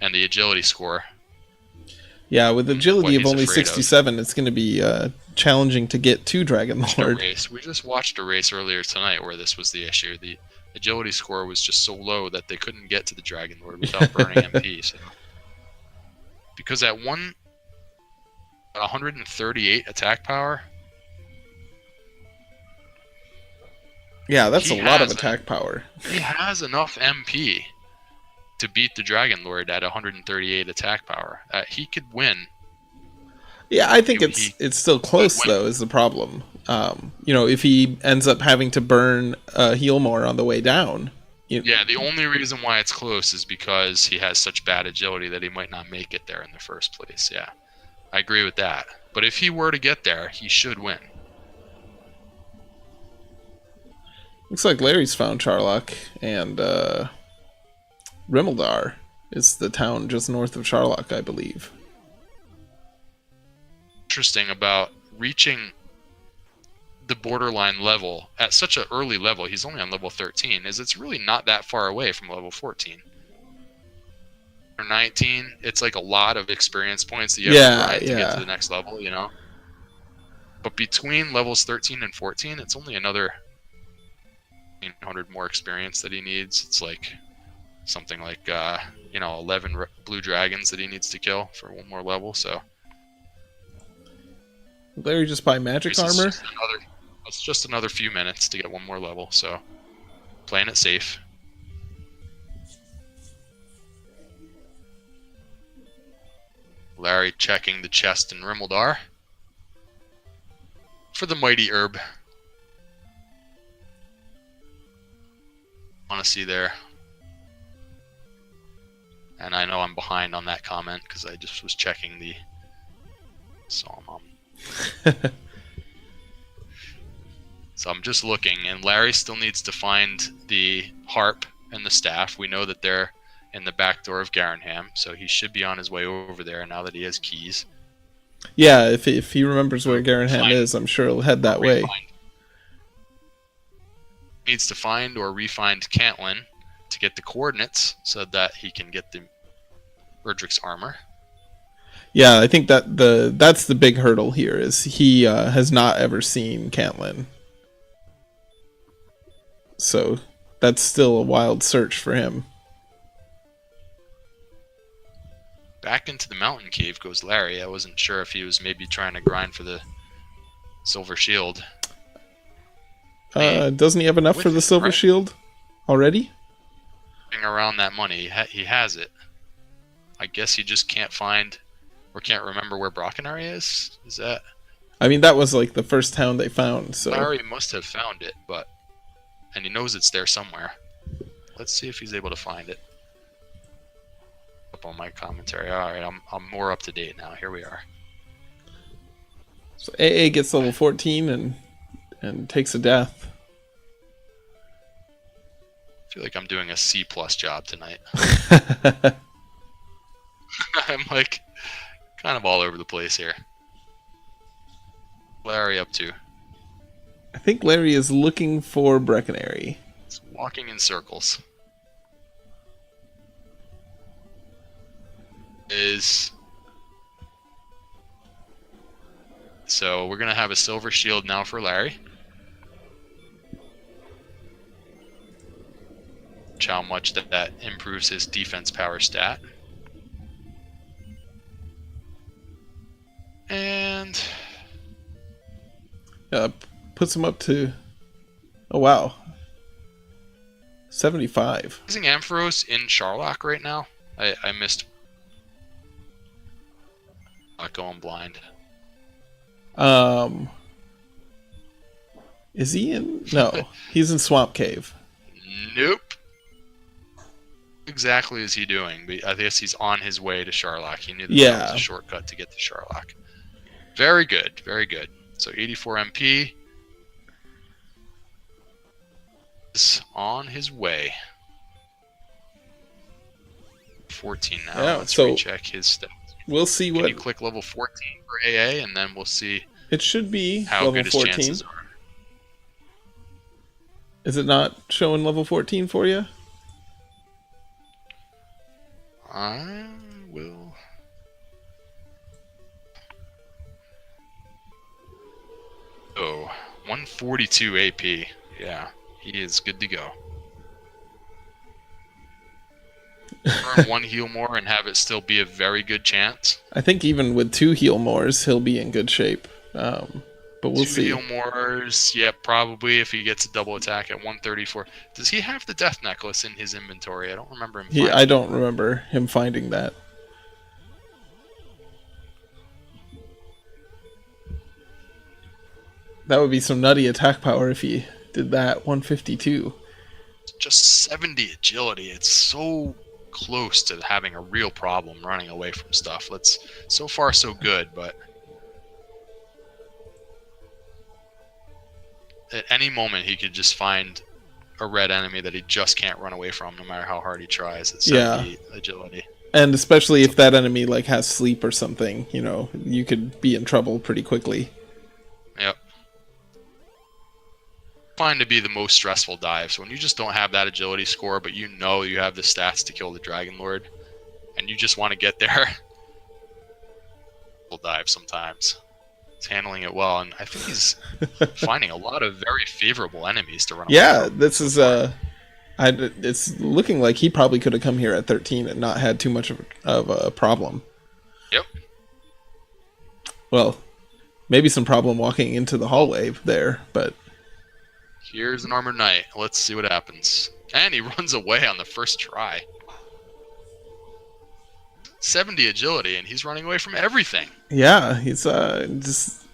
and the agility score. Yeah, with agility of only 67, it's going to be challenging to get to Dragon Lord. We just watched a race earlier tonight where this was the issue. The agility score was just so low that they couldn't get to the Dragon Lord without burning MP. So. Because at 138 attack power. Yeah, that's a lot of attack power. He has enough MP to beat the Dragon Lord at 138 attack power. He could win. Yeah, I think it's still close though. Is the problem? If he ends up having to burn heal more on the way down. Yeah, the only reason why it's close is because he has such bad agility that he might not make it there in the first place. Yeah, I agree with that. But if he were to get there, he should win. Looks like Larry's found Charlock, and Rimeldar is the town just north of Charlock, I believe. Interesting about reaching the borderline level at such an early level, he's only on level 13, is it's really not that far away from level 14 or 19. It's like a lot of experience points that you have to get to the next level, but between levels 13 and 14, it's only another 100 more experience that he needs. It's like something like 11 blue dragons that he needs to kill for one more level. So Larry just buy magic armor? It's just another few minutes to get one more level, so playing it safe. Larry checking the chest in Rimeldar for the mighty herb. Want to see there. And I know I'm behind on that comment because I just was checking the Psalm. So I'm just looking, and Larry still needs to find the harp and the staff. We know that they're in the back door of Garenham, so he should be on his way over there now that he has keys. Yeah, if he remembers where Garenham is, I'm sure he'll head that way. Needs to find or re-find Cantlin to get the coordinates so that he can get the Erdrick's armor. Yeah, I think that's the big hurdle here, is he has not ever seen Cantlin. So that's still a wild search for him. Back into the mountain cave goes Larry. I wasn't sure if he was maybe trying to grind for the silver shield. Doesn't he have enough for the silver shield already? Around that money, he has it. I guess he just can't find or can't remember where Brockenary is. Is that? I mean, that was like the first town they found. So Larry must have found it, and he knows it's there somewhere. Let's see if he's able to find it. Up on my commentary. All right, I'm more up to date now. Here we are. So AA gets level 14 and takes a death. I feel like I'm doing a C+ job tonight. I'm like kind of all over the place here. Larry up to? I think Larry is looking for Brockenary. It's walking in circles. So we're gonna have a silver shield now for Larry. How much that improves his defense power stat. And puts him up to, oh wow, 75. AmazingAmpharos in Charlock right now. I missed. Not going blind. Is he in? No, he's in Swamp Cave. Nope. Exactly is he doing? But I guess he's on his way to Charlock. He knew that was a shortcut to get to Charlock. Very good, very good. So 84 MP is on his way. 14 now. Yeah, let's recheck his stats. We'll see Can you click level 14 for AA, and then we'll see. It should be how level good his 14. Chances are. Is it not showing level 14 for you? I will. Oh, 142 AP. Yeah, he is good to go. Earn one heal more and have it still be a very good chance. I think even with 2 heal mores, he'll be in good shape. but we'll 2 see. heal mores. Yeah, probably if he gets a double attack at 134. Does he have the death necklace in his inventory? I don't remember him finding I don't remember him finding that. That would be some nutty attack power if he did that. 152. Just 70 agility. It's so close to having a real problem running away from stuff. So far so good, but at any moment he could just find a red enemy that he just can't run away from no matter how hard he tries at 70 agility. And especially if that enemy like has sleep or something, you know, you could be in trouble pretty quickly. Yep. Find to be the most stressful dive. So when you just don't have that agility score, but you know you have the stats to kill the Dragon Lord, and you just want to get there, we'll dive sometimes. He's handling it well, and I think he's finding a lot of very favorable enemies to run away from. This is it's looking like he probably could have come here at 13 and not had too much of a problem. Yep. Well, maybe some problem walking into the hallway there, but here's an armored knight. Let's see what happens. And he runs away on the first try. 70 agility, and he's running away from everything. Yeah, he's just...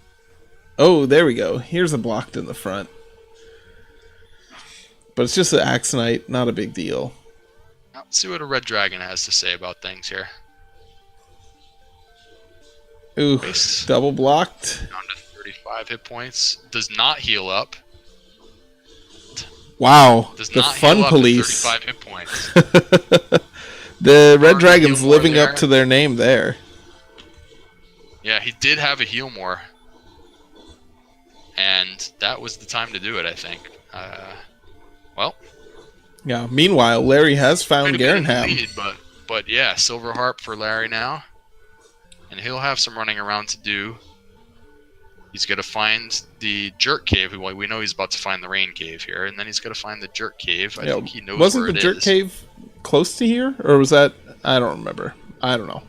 Oh, there we go. Here's a blocked in the front. But it's just an Axe Knight, not a big deal. Let's see what a red dragon has to say about things here. Ooh, Base. Double blocked. Down to 35 hit points. Does not heal up. Wow, Does the not fun heal up police. to 35 hit points. The red Already dragon's heal more living there. up to their name there. Yeah, he did have a heal more. And that was the time to do it, I think. Well. Yeah, meanwhile, Larry has found Could have been in the Garenham. lead, but yeah, Silver Harp for Larry now. And he'll have some running around to do. He's got to find the Jerk Cave. Well, we know he's about to find the Rain Cave here, and then he's got to find the Jerk Cave. I think he knows Wasn't where the it Jerk is. Cave close to here? Or was that... I don't remember. I don't know.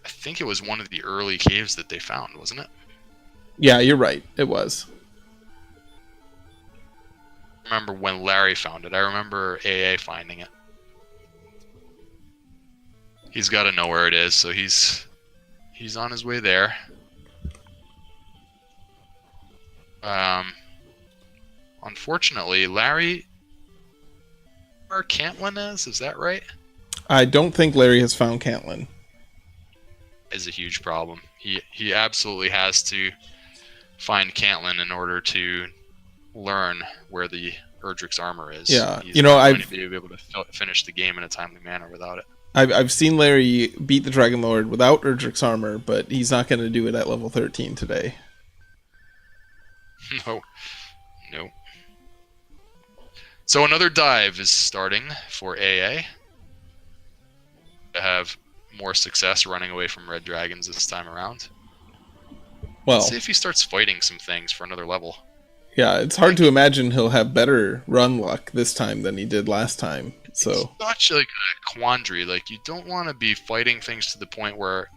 I think it was one of the early caves that they found, wasn't it? Yeah, you're right. It was. I remember when Larry found it. I remember AA finding it. He's got to know where it is, so he's on his way there. Unfortunately, Larry, where Cantlin is that right? I don't think Larry has found Cantlin. Is a huge problem. He absolutely has to find Cantlin in order to learn where the Erdrick's armor is. Yeah, He's you know, not going to be able to finish the game in a timely manner without it. I've seen Larry beat the Dragon Lord without Erdrick's armor, but he's not going to do it at level 13 today. No. So another dive is starting for AA. To have more success running away from red dragons this time around. Well, Let's see if he starts fighting some things for another level. yeah, it's hard to imagine he'll have better run luck this time than he did last time. So It's such like a quandary. Like, you don't want to be fighting things to the point where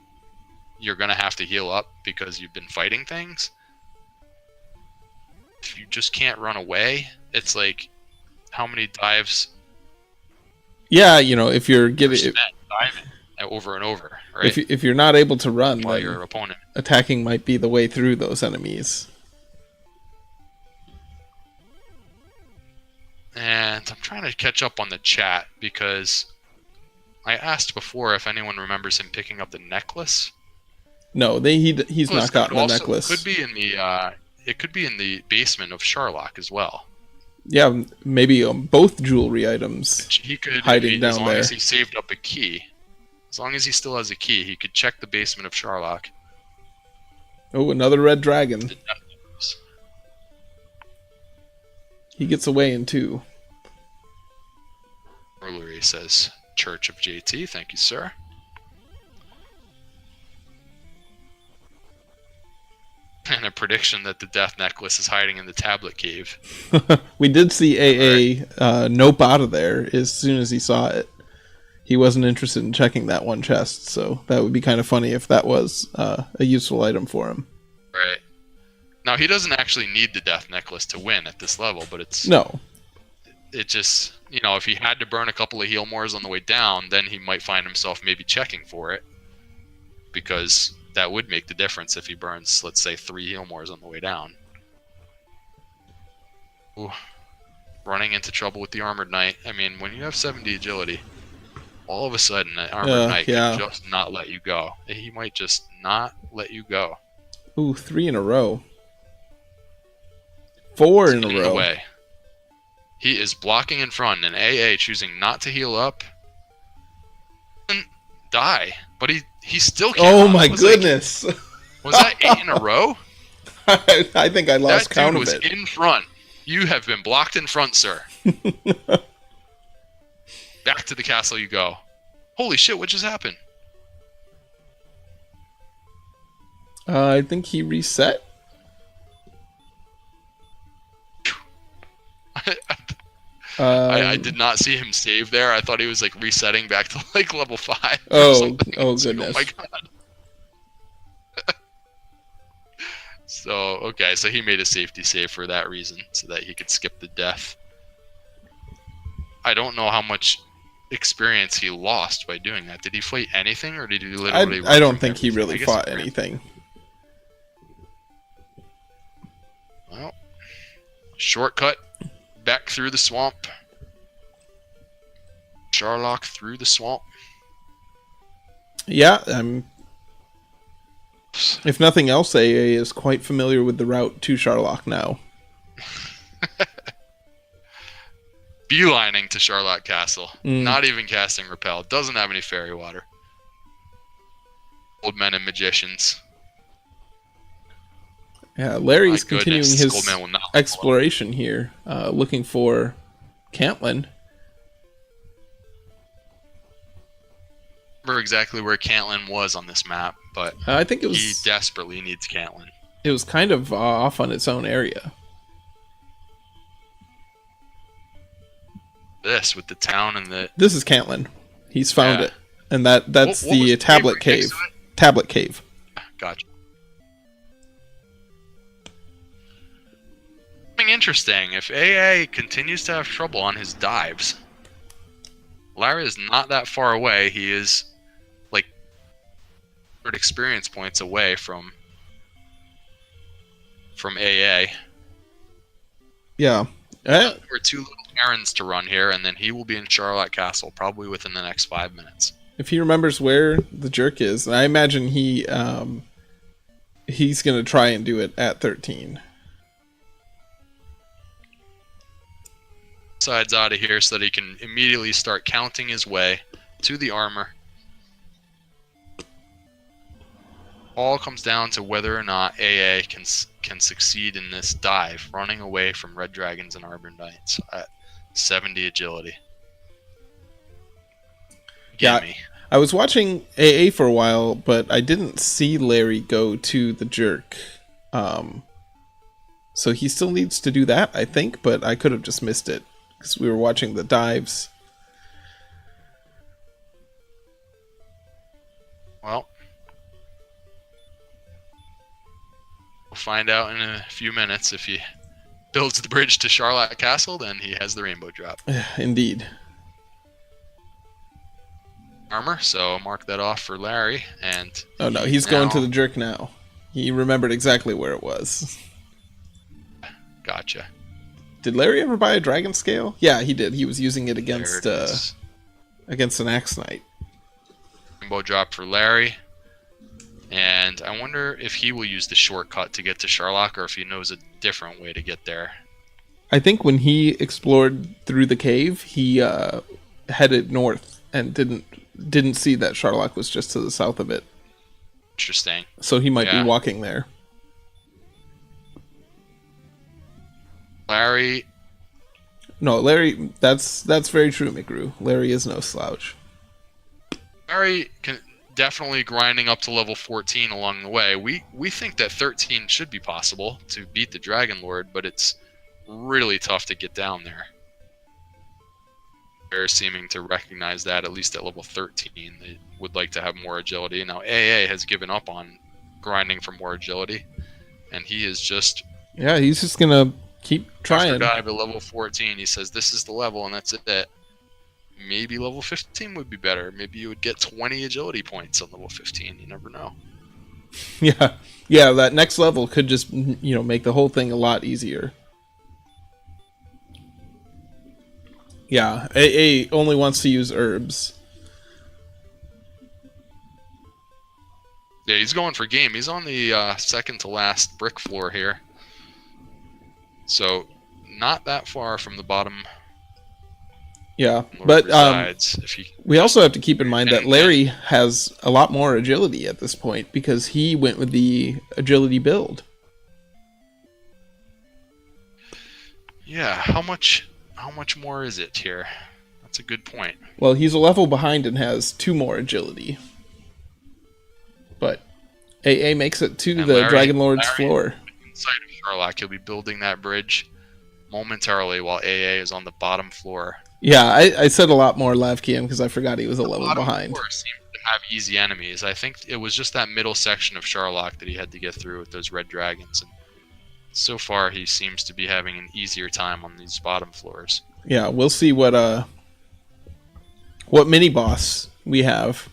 you're going to have to heal up because you've been fighting things. If you just can't run away, it's like, how many dives yeah, you know, if you're you're getting spent diving over and over, right? if you're not able to run, While then your opponent. attacking might be the way through those enemies. And I'm trying to catch up on the chat because I asked before if anyone remembers him picking up the necklace. No, he's Well, not gotten the necklace. Could be in the it could be in the basement of Sharlock as well. Yeah, maybe both jewelry items. He could Hiding down as long there. as he saved up a key. As long as he still has a key, he could check the basement of Sharlock. Oh, another red dragon. He gets away in two. Burglary says Church of JT. Thank you, sir. And a prediction that the death necklace is hiding in the tablet cave. We did see AA nope out of there as soon as he saw it. He wasn't interested in checking that one chest, so that would be kind of funny if that was a useful item for him. Right. Now, he doesn't actually need the Death Necklace to win at this level, but No. It just, if he had to burn a couple of Healmores on the way down, then he might find himself maybe checking for it. Because that would make the difference if he burns, let's say, 3 Healmores on the way down. Ooh. Running into trouble with the Armored Knight. I mean, when you have 70 agility, all of a sudden, an Armored Knight can just not let you go. He might just not let you go. Ooh, 3 in a row. 4 in a row. Way. He is blocking in front, and AA choosing not to heal up. And die. But he still can't. Oh my goodness. Was that 8 in a row? I think I lost count of it. That dude was in front. You have been blocked in front, sir. Back to the castle you go. Holy shit, what just happened? I think he reset. I did not see him save there. I thought he was like resetting back to like level 5. Oh goodness. Oh my god. So, okay, so he made a safety save for that reason, so that he could skip the death. I don't know how much experience he lost by doing that. Did he fight anything, or did he literally... I don't think he really fought anything. Well, shortcut back through the swamp. Sharlock through the swamp. Yeah, if nothing else, AA is quite familiar with the route to Sharlock now. Beelining to Sharlock Castle. Not even casting Repel. Doesn't have any fairy water. Old men and magicians. Yeah, Larry is continuing his exploration here, looking for Cantlin. Remember exactly where Cantlin was on this map, but I think it was, he desperately needs Cantlin. It was kind of off on its own area. This with the town and the... This is Cantlin. He's found it, and that's the tablet cave. Tablet cave. Gotcha. Something interesting. If AA continues to have trouble on his dives, Larry is not that far away. He is like experience points away from AA. Yeah. We're 2 little errands to run here, and then he will be in Sharlock Castle probably within the next 5 minutes. If he remembers where the jerk is, I imagine he's going to try and do it at 13. Sides out of here so that he can immediately start counting his way to the armor. All comes down to whether or not AA can succeed in this dive, running away from Red Dragons and Arbor Knights at 70 agility. I was watching AA for a while, but I didn't see Larry go to the jerk. So he still needs to do that, I think, but I could have just missed it because we were watching the dives. Well, we'll find out in a few minutes. If he builds the bridge to Sharlock Castle, then he has the rainbow drop. Indeed. Armor, so mark that off for Larry. And oh no, he's going to the jerk now. He remembered exactly where it was. Gotcha. Did Larry ever buy a dragon scale? Yeah, he did. He was using it against an Axe Knight. Rainbow drop for Larry. And I wonder if he will use the shortcut to get to Sharlock, or if he knows a different way to get there. I think when he explored through the cave, he headed north and didn't see that Sharlock was just to the south of it. Interesting. So he might be walking there. Larry. No, Larry. That's very true, McGrew. Larry is no slouch. Larry can definitely grinding up to level 14 along the way. We think that 13 should be possible to beat the Dragon Lord, but it's really tough to get down there. They're seeming to recognize that, at least at level 13. They would like to have more agility. Now, AA has given up on grinding for more agility. and he is just Yeah, he's just gonna keep trying. dive at level 14. He says this is the level, and that's it. Maybe level 15 would be better. Maybe you would get 20 agility points on level 15. You never know. Yeah, that next level could just, make the whole thing a lot easier. Yeah, AA only wants to use herbs. Yeah, he's going for game. He's on the second to last brick floor here. So, not that far from the bottom. Yeah, but sides, we also have to keep in mind that Larry has a lot more agility at this point because he went with the agility build. Yeah, how much more is it here? That's a good point. Well, he's a level behind and has 2 more agility. But AA makes it to the Dragon Lord's floor. Inside of Sherlock, he'll be building that bridge momentarily while AA is on the bottom floor. Yeah, I said a lot more Lavkian because I forgot he was a level behind. The seems to have easy enemies. I think it was just that middle section of Sherlock that he had to get through with those red dragons. And so far, he seems to be having an easier time on these bottom floors. Yeah, we'll see what mini boss we have.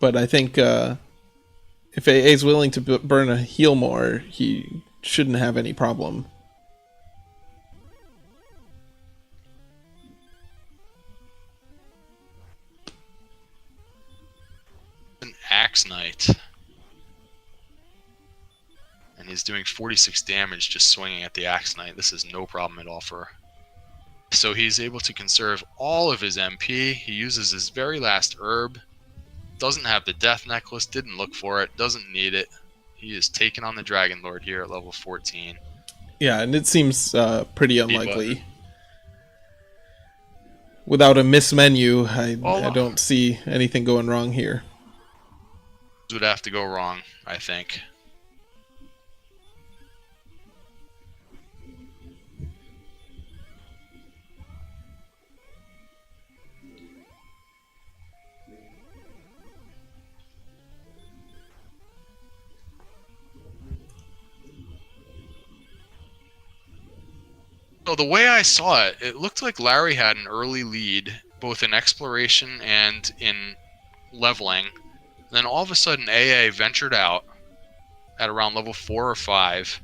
But I think if AA is willing to burn a heal more, he shouldn't have any problem. An Axe Knight. And he's doing 46 damage just swinging at the Axe Knight. This is no problem at all for her. So he's able to conserve all of his MP. He uses his very last herb. Doesn't have the Death Necklace. Didn't look for it. Doesn't need it. He is taking on the Dragon Lord here at level 14. Yeah, and it seems pretty unlikely. Without a miss menu, I don't see anything going wrong here. Would have to go wrong, I think. So the way I saw it, it looked like Larry had an early lead, both in exploration and in leveling. Then all of a sudden, AA ventured out at around level 4 or 5.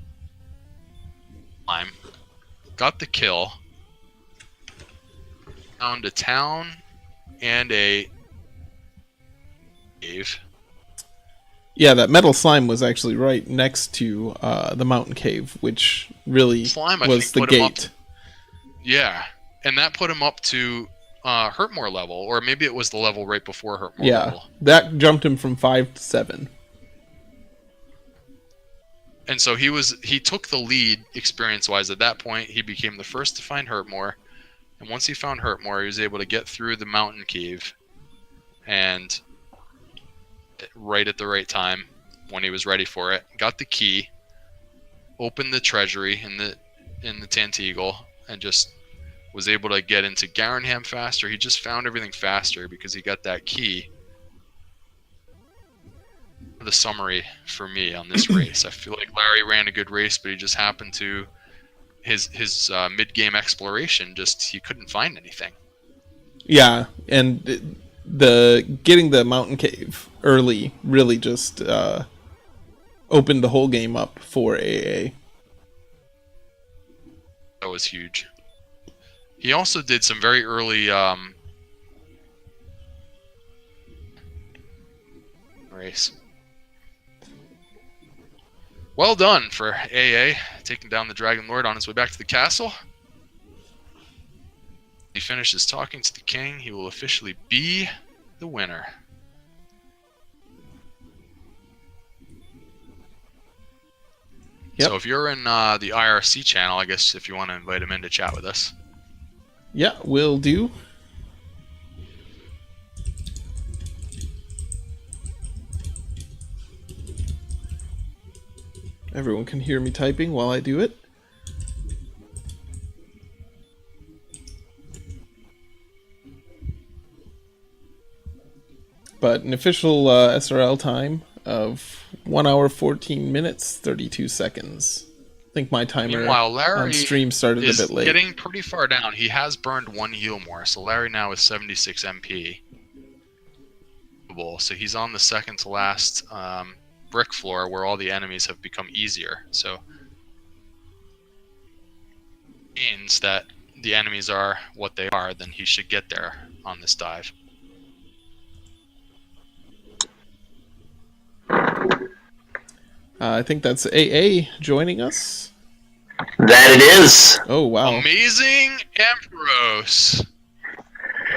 Got the kill. Found a town and a cave. Yeah, that metal slime was actually right next to the mountain cave, which really was the gate. Yeah, and that put him up to Hurtmore level, or maybe it was the level right before Hurtmore level. Yeah, that jumped him from 5 to 7. And so he took the lead experience-wise at that point. He became the first to find Hurtmore, and once he found Hurtmore, he was able to get through the mountain cave, and right at the right time, when he was ready for it, got the key, opened the treasury in the Tanteagle, and just was able to get into Garenham faster. He just found everything faster because he got that key. The summary for me on this race, I feel like Larry ran a good race, but he just happened to his mid-game exploration, he couldn't find anything. Yeah, and the getting the mountain cave early really just opened the whole game up for AA. That was huge. He also did some very early race. Well done for AA, taking down the Dragon Lord on his way back to the castle. He finishes talking to the king. He will officially be the winner. Yep. So if you're in the IRC channel, I guess if you want to invite him in to chat with us. Yeah, will do. Everyone can hear me typing while I do it. But an official SRL time of 1 hour 14 minutes 32 seconds. I think my timer Meanwhile, Larry on stream started a is bit late. getting pretty far down. He has burned 1 heal more, so Larry now is 76 MP. So he's on the second to last brick floor where all the enemies have become easier. So means that the enemies are what they are, then he should get there on this dive. I think that's AA joining us. That it is. Oh, wow. AmazingAmpharos.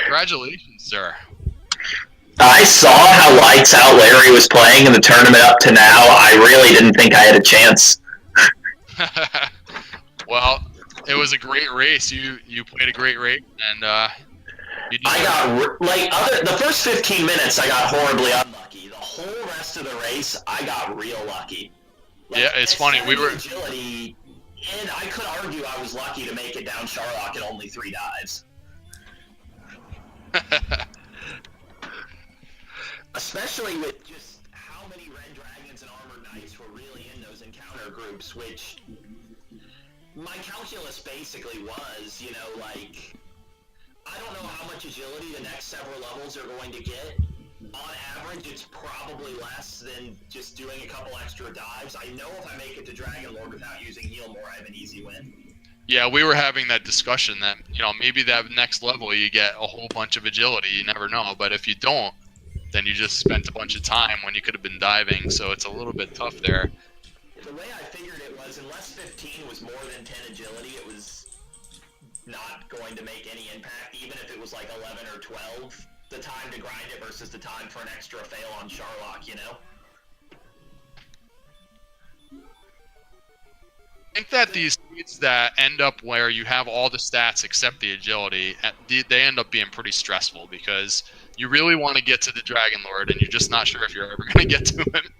Congratulations, sir. I saw how lights out Larry was playing in the tournament up to now. I really didn't think I had a chance. Well, it was a great race. You played a great race, and you I got the first 15 minutes I got horribly unlucky. The whole rest of the race I got real lucky. Yeah, it's funny. We were agility, and I could argue I was lucky to make it down Sharlock in only 3 dives. Especially with just how many red dragons and armored knights were really in those encounter groups, which my calculus basically was, you know, like, I don't know how much agility the next several levels are going to get. On average, it's probably less than just doing a couple extra dives. I know if I make it to Dragon Lord without using heal more, I have an easy win. Yeah, we were having that discussion that, you know, maybe that next level you get a whole bunch of agility. You never know, but if you don't, then you just spent a bunch of time when you could have been diving, so it's a little bit tough there. The way I figured it was, unless 15 was more than 10 agility, it was not going to make any impact, even if it was like 11 or 12, the time to grind it versus the time for an extra fail on Sharlock, you know? I think that these speeds that end up where you have all the stats except the agility, they end up being pretty stressful because you really want to get to the Dragon Lord and you're just not sure if you're ever going to get to him.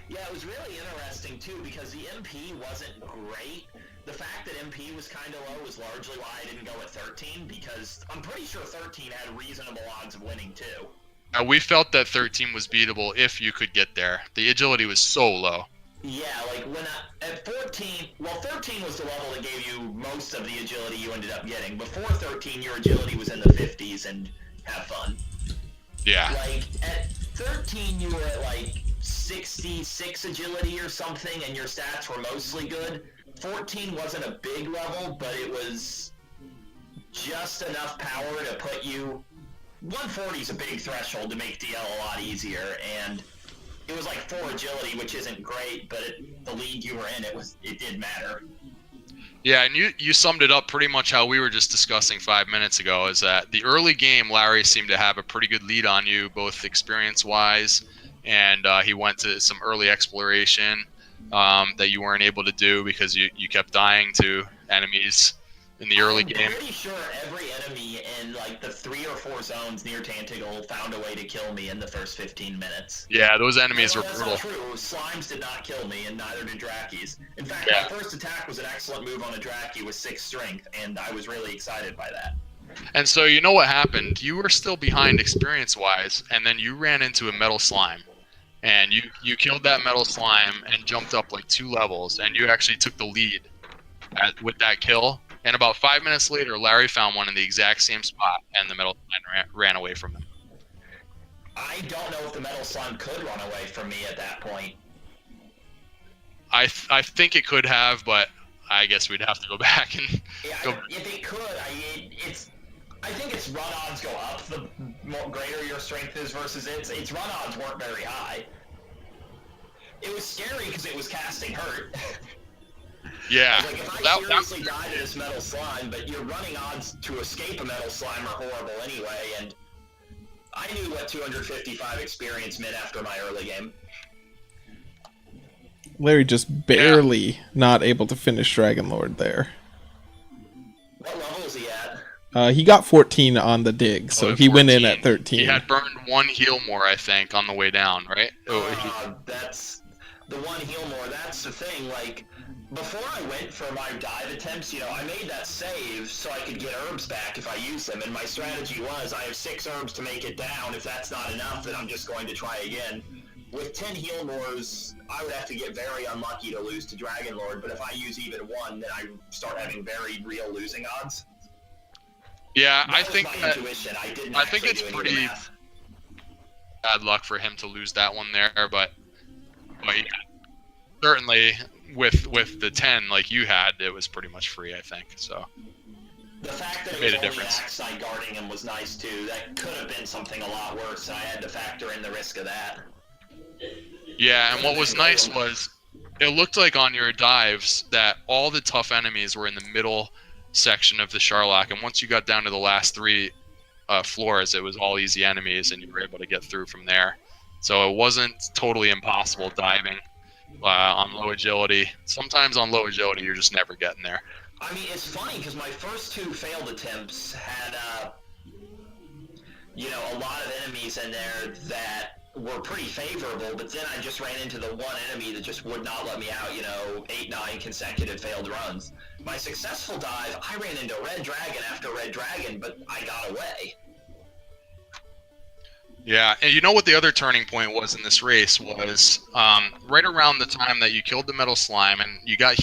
Yeah, it was really interesting too because the MP wasn't great. The fact that MP was kind of low is largely why I didn't go at 13 because I'm pretty sure 13 had reasonable odds of winning too. We felt that 13 was beatable if you could get there. The agility was so low. Yeah, like when at 14, well 13 was the level that gave you most of the agility you ended up getting. Before 13, your agility was in the 50s and have fun. Yeah. Like at 13, you were at like 66 agility or something and your stats were mostly good. 14 wasn't a big level, but it was just enough power to put you... 140 is a big threshold to make DL a lot easier, and it was like 4 agility, which isn't great, but the league you were in, it did matter. Yeah, and you summed it up pretty much how we were just discussing 5 minutes ago, is that the early game, Larry seemed to have a pretty good lead on you, both experience-wise, and he went to some early exploration that you weren't able to do because you kept dying to enemies in the early game. I'm pretty sure every enemy in like the 3 or 4 zones near Tantigal found a way to kill me in the first 15 minutes. Yeah, those enemies were brutal. That's not true. Slimes did not kill me, and neither did Drakis. In fact, Yeah. my first attack was an excellent move on a Draki with 6 strength, and I was really excited by that. And so you know what happened? You were still behind experience-wise, and then you ran into a metal slime. And you killed that metal slime and jumped up like 2 levels, and you actually took the lead with that kill. And about 5 minutes later, Larry found one in the exact same spot, and the metal slime ran away from him. I don't know if the metal slime could run away from me at that point. I think it could have, but I guess we'd have to go back and If it could, I think its run odds go up the more greater your strength is versus its run odds weren't very high. It was scary because it was casting hurt. Yeah. Like, if I seriously died to this metal slime, but your running odds to escape a metal slime are horrible anyway, and I knew what 255 experience meant after my early game. Larry just barely not able to finish Dragon Lord there. What level is he at? He got 14 on the dig, so he went in at 13. He had burned 1 heal more, I think, on the way down, right? That's the 1 heal more. That's the thing. Like, before I went for my dive attempts, you know, I made that save so I could get herbs back if I use them, and my strategy was I have 6 herbs to make it down. If that's not enough, then I'm just going to try again. with 10 heal mores, I would have to get very unlucky to lose to Dragon Lord, but if I use even 1, then I start having very real losing odds. Yeah, I think it's pretty bad luck for him to lose that one there, but yeah, certainly with the 10 like you had, it was pretty much free, I think. So the fact that it made was a only difference. Axite guarding him was nice too. That could have been something a lot worse, and I had to factor in the risk of that. Yeah, and what was nice was it looked like on your dives that all the tough enemies were in the middle section of the Sharlock, and once you got down to the last 3 floors, it was all easy enemies, and you were able to get through from there. So it wasn't totally impossible diving on low agility. Sometimes on low agility, you're just never getting there. I mean, it's funny because my first 2 failed attempts had, a lot of enemies in there that were pretty favorable, but then I just ran into the one enemy that just would not let me out, 8, 9 consecutive failed runs. My successful dive, I ran into Red Dragon after Red Dragon, but I got away. Yeah, and you know what the other turning point was in this race was right around the time that you killed the Metal Slime and you got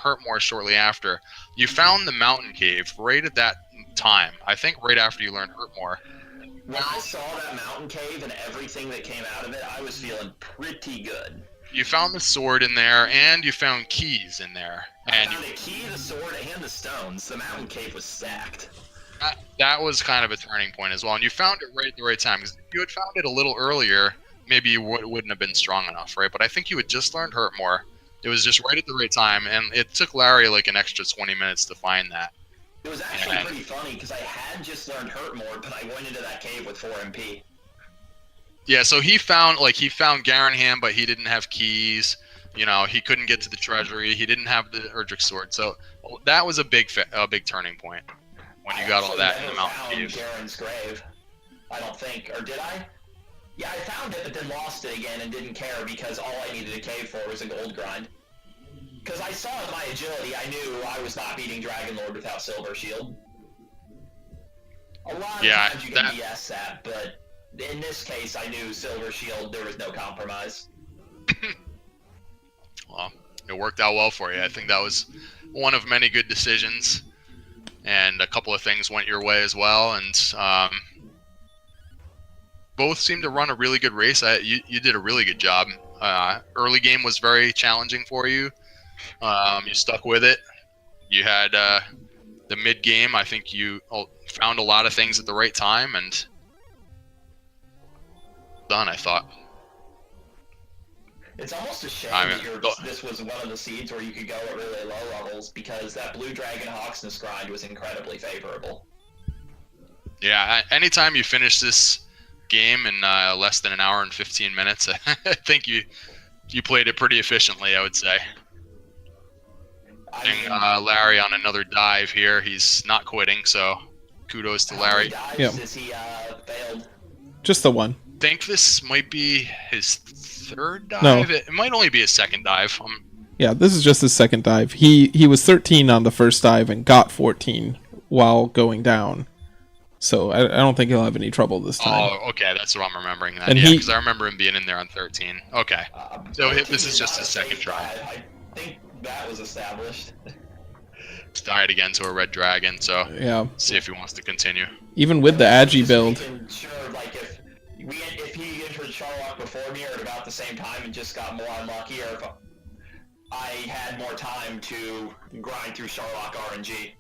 hurt more shortly after. You found the Mountain Cave right at that time. I think right after you learned Hurt More. When I saw that Mountain Cave and everything that came out of it, I was feeling pretty good. You found the sword in there, and you found keys in there. I found a key, the sword, and the stones. The Mountain Cave was stacked. That was kind of a turning point as well, and you found it right at the right time. Because if you had found it a little earlier, maybe you wouldn't have been strong enough, right? But I think you had just learned Hurt More. It was just right at the right time, and it took Larry like an extra 20 minutes to find that. It was actually pretty funny because I had just learned Hurt More, but I went into that cave with 4 MP. Yeah, so he found Garanham, but he didn't have keys. He couldn't get to the treasury. He didn't have the Erdrick sword. So that was a big turning point when you got all that in the Mountain Cave. Garen's grave, I don't think, or did I? Yeah, I found it, but then lost it again and didn't care because all I needed a cave for was a gold grind. Because I saw in my agility, I knew I was not beating Dragon Lord without Silver Shield. A lot of times you can BS that, but in this case, I knew Silver Shield, there was no compromise. Well, it worked out well for you. I think that was one of many good decisions, and a couple of things went your way as well, and both seemed to run a really good race. You did a really good job. Early game was very challenging for you. You stuck with it. You had the mid game. I think you found a lot of things at the right time, and done. I thought. It's almost a shame that this was one of the seeds where you could go at really low levels because that Blue Dragon Hawksness grind was incredibly favorable. Yeah, anytime you finish this game in less than an hour and 15 minutes, I think you played it pretty efficiently, I would say. Larry on another dive here. He's not quitting, so kudos to Larry. How many dives has he failed? Just the one. I think this might be his 3rd dive. No. It might only be his 2nd dive. Yeah, this is just his 2nd dive. He was 13 on the first dive and got 14 while going down. So I don't think he'll have any trouble this time. Oh, okay, that's what I'm remembering. Then. And Yeah, because I remember him being in there on 13. Okay, so this is just his 2nd try. I think that was established. He's died again to a red dragon, so yeah. See if he wants to continue. Even with the Agi build. Sure, like if he entered Sharlock before me or at about the same time and just got more unlucky, or if I had more time to grind through Sharlock RNG.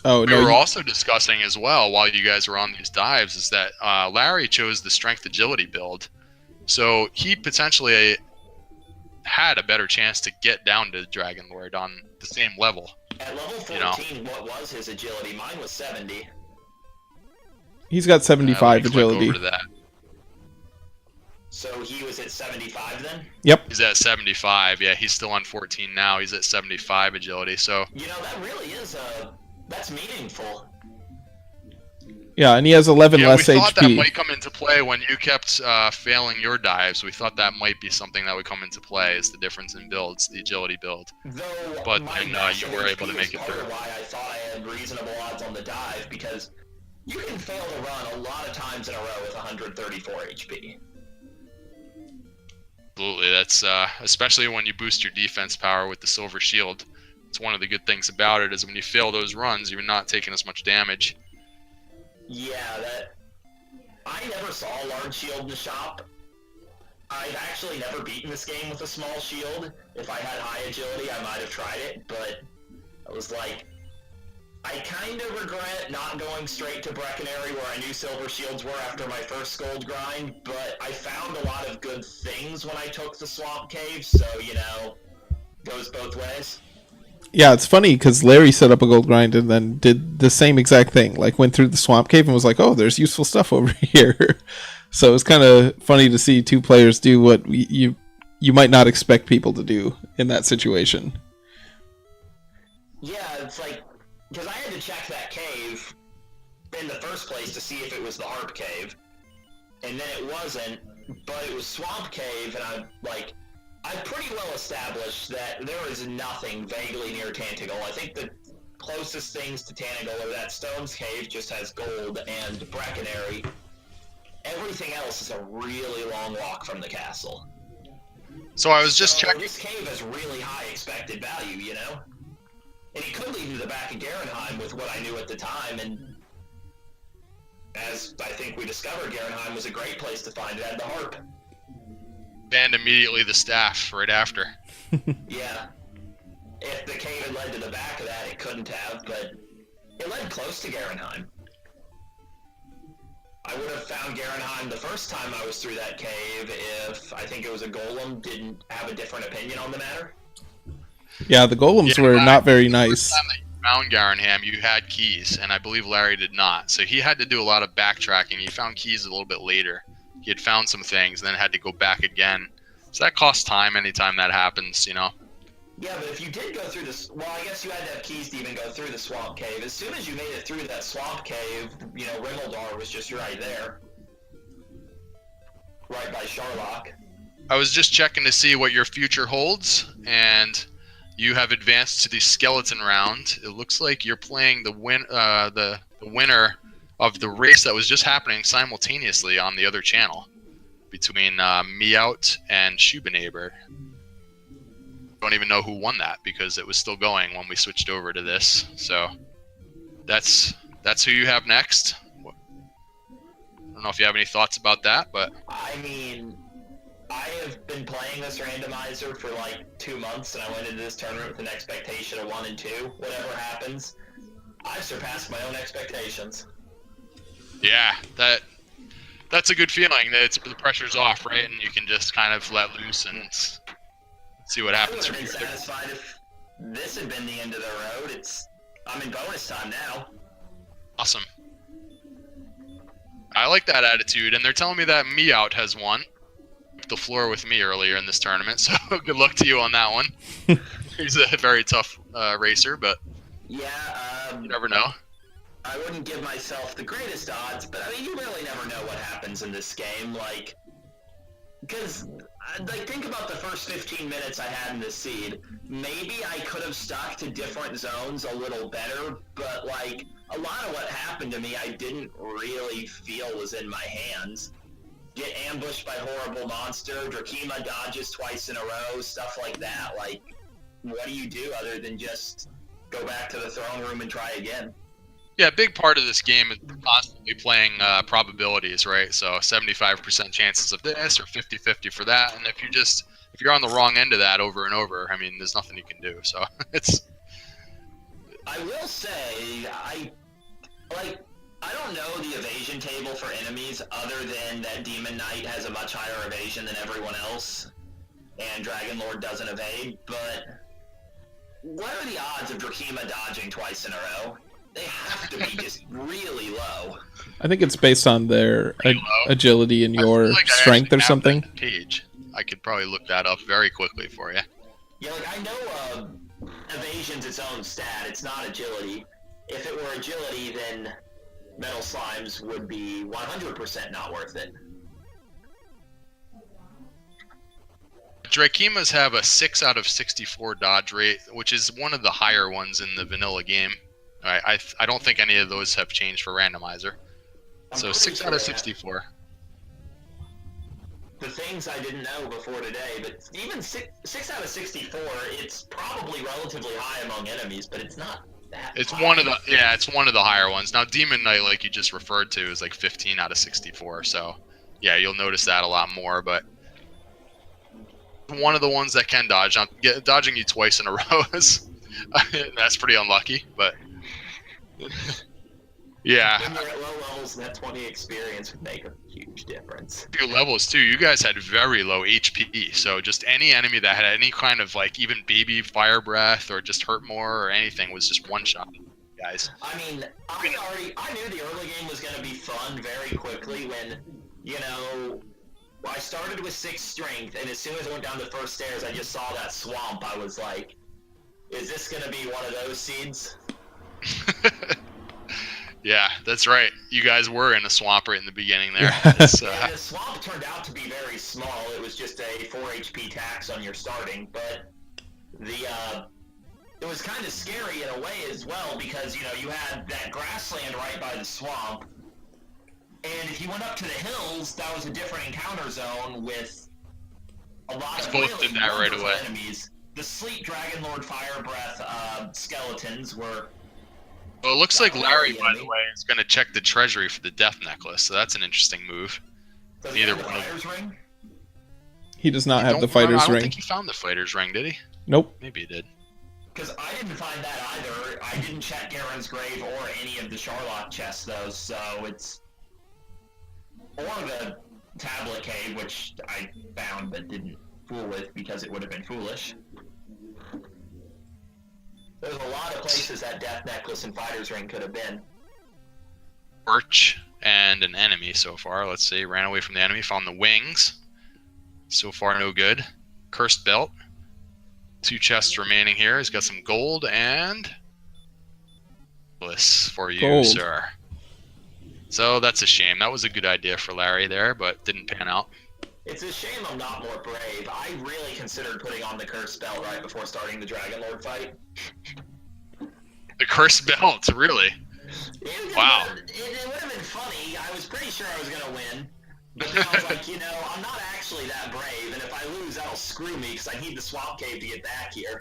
Oh, we were also discussing as well while you guys were on these dives is that Larry chose the strength agility build, so he potentially had a better chance to get down to Dragon Lord on the same level. At level 14, what was his agility? Mine was 70. He's got 75 agility. Over to that. So he was at 75 then? Yep. He's at 75. Yeah, he's still on 14 now. He's at 75 agility. So that really is that's meaningful. Yeah, and he has 11 less HP. We thought that might come into play when you kept failing your dives. We thought that might be something that would come into play, is the difference in builds, the agility build. But then you were able to make it through. Why I thought I had reasonable odds on the dive, because you can fail to run a lot of times in a row with 134 HP. Absolutely. That's especially when you boost your defense power with the silver shield. It's one of the good things about it is when you fail those runs, you're not taking as much damage. Yeah, I never saw a large shield in the shop. I've actually never beaten this game with a small shield. If I had high agility, I might have tried it, but I was like, I kind of regret not going straight to Breckenary where I knew silver shields were after my first gold grind, but I found a lot of good things when I took the swamp cave, so, you know, goes both ways. Yeah, it's funny because Larry set up a gold grind and then did the same exact thing. Like went through the swamp cave and was like, "Oh, there's useful stuff over here." So it's kind of funny to see two players do what you might not expect people to do in that situation. Yeah, it's like, because I had to check that cave in the first place to see if it was the harp cave, and then it wasn't, but it was swamp cave, and I'm pretty well established that there is nothing vaguely near Tantigal. I think the closest things to Tantigal are that Stone's Cave just has gold and Breckenary. Everything else is a really long walk from the castle. So I was just checking. This cave has really high expected value, you know? And it could lead to the back of Garenheim with what I knew at the time, and as I think we discovered, Garenheim was a great place to find it at the harp. Banned immediately the staff right after. Yeah. If the cave had led to the back of that, it couldn't have, but it led close to Garenheim. I would have found Garenheim the first time I was through that cave if I think it was a golem didn't have a different opinion on the matter. Yeah, the golems were not very nice. The first time that you found Garenham, you had keys, and I believe Larry did not. So he had to do a lot of backtracking. He found keys a little bit later. He had found some things, and then had to go back again. So that costs time anytime that happens, you know? Yeah, but if you did go through this, well, I guess you had to have keys to even go through the swamp cave. As soon as you made it through that swamp cave, you know, Rimmeldar was just right there. Right by Sharlock. I was just checking to see what your future holds, and you have advanced to the skeleton round. It looks like you're playing the winner of the race that was just happening simultaneously on the other channel between Meout and Schubenaber. Don't even know who won that because it was still going when we switched over to this. So that's who you have next. I don't know if you have any thoughts about that, but I mean, I have been playing this randomizer for like 2 months, and I went into this tournament with an expectation of 1 and 2. Whatever happens, I've surpassed my own expectations. yeah, that's a good feeling. That the pressure's off, right? And you can just kind of let loose and see what happens. I would have been satisfied if this had been the end of the road. I'm in bonus time now. Awesome. I like that attitude, and they're telling me that Meout has won the floor with me earlier in this tournament, so good luck to you on that one. He's a very tough racer, but yeah, you never know. I wouldn't give myself the greatest odds, but I mean, you really never know what happens in this game, like, because, like, think about the first 15 minutes I had in this seed. Maybe I could have stuck to different zones a little better, but, like, a lot of what happened to me I didn't really feel was in my hands. Get ambushed by horrible monster, Drakima dodges twice in a row, stuff like that. Like, what do you do other than just go back to the throne room and try again? Yeah, a big part of this game is constantly playing probabilities, right? So 75% chances of this or 50-50 for that, and if you're on the wrong end of that over and over, I mean, there's nothing you can do. So it's. I will say, I don't know the evasion table for enemies other than that Demon Knight has a much higher evasion than everyone else, and Dragon Lord doesn't evade, but what are the odds of Drakima dodging twice in a row? They have to be just really low. I think it's based on their agility and your strength or something. Page. I could probably look that up very quickly for you. Yeah, like, I know evasion's its own stat. It's not agility. If it were agility, then Metal Slimes would be 100% not worth it. Drakimas have a 6 out of 64 dodge rate, which is one of the higher ones in the vanilla game. I don't think any of those have changed for Randomizer. So 6 out of 64. the things I didn't know before today, but even 6 out of 64, it's probably relatively high among enemies, but it's not that It's high. it's one of the higher ones. Now, Demon Knight, like you just referred to, is like 15 out of 64. So, yeah, you'll notice that a lot more. But one of the ones that can dodge. Now, dodging you twice in a row is that's pretty unlucky. But yeah, When you're at low levels, that 20 experience would make a huge difference. your levels too. You guys had very low HP, so just any enemy that had any kind of like even baby fire breath or just hurt more or anything was just one shot, guys. I mean, I knew the early game was going to be fun very quickly when, you know, I started with 6 strength, and as soon as I went down the first stairs, I just saw that swamp. I was like, is this going to be one of those seeds? Yeah, that's right. You guys were in a swamp right in the beginning there. And the swamp turned out to be very small. It was just a 4 HP tax on your starting, but it was kind of scary in a way as well because, you know, you had that grassland right by the swamp, and if you went up to the hills, that was a different encounter zone with a lot of both really did that right wonderful away. enemies. The Sleep Dragon Lord Fire Breath skeletons were... Well, it looks like Larry, by the way, is going to check the treasury for the death necklace, so that's an interesting move. Does he have the Neither one. Fighter's Ring? He does not have the I fighter's don't ring. think he found the fighter's ring, did he? Nope. Maybe he did. Because I didn't find that either. I didn't check Garen's grave or any of the Charlotte chests, though, so it's... Or the tablet cave, which I found but didn't fool with because it would have been foolish. There's a lot of places that Death Necklace and Fighter's Ring could have been. Perch and an enemy so far. Let's see. Ran away from the enemy. Found the wings. So far, no good. Cursed belt. 2 chests remaining here. He's got some gold and... bliss for you, Gold. sir. So that's a shame. That was a good idea for Larry there, but didn't pan out. It's a shame I'm not more brave. I really considered putting on the Cursed Belt right before starting the Dragon Lord fight. The cursed belt, really? Wow. It would have been funny. I was pretty sure I was going to win. But then I was like, you know, I'm not actually that brave, and if I lose, that'll screw me, because I need the Swamp Cave to get back here.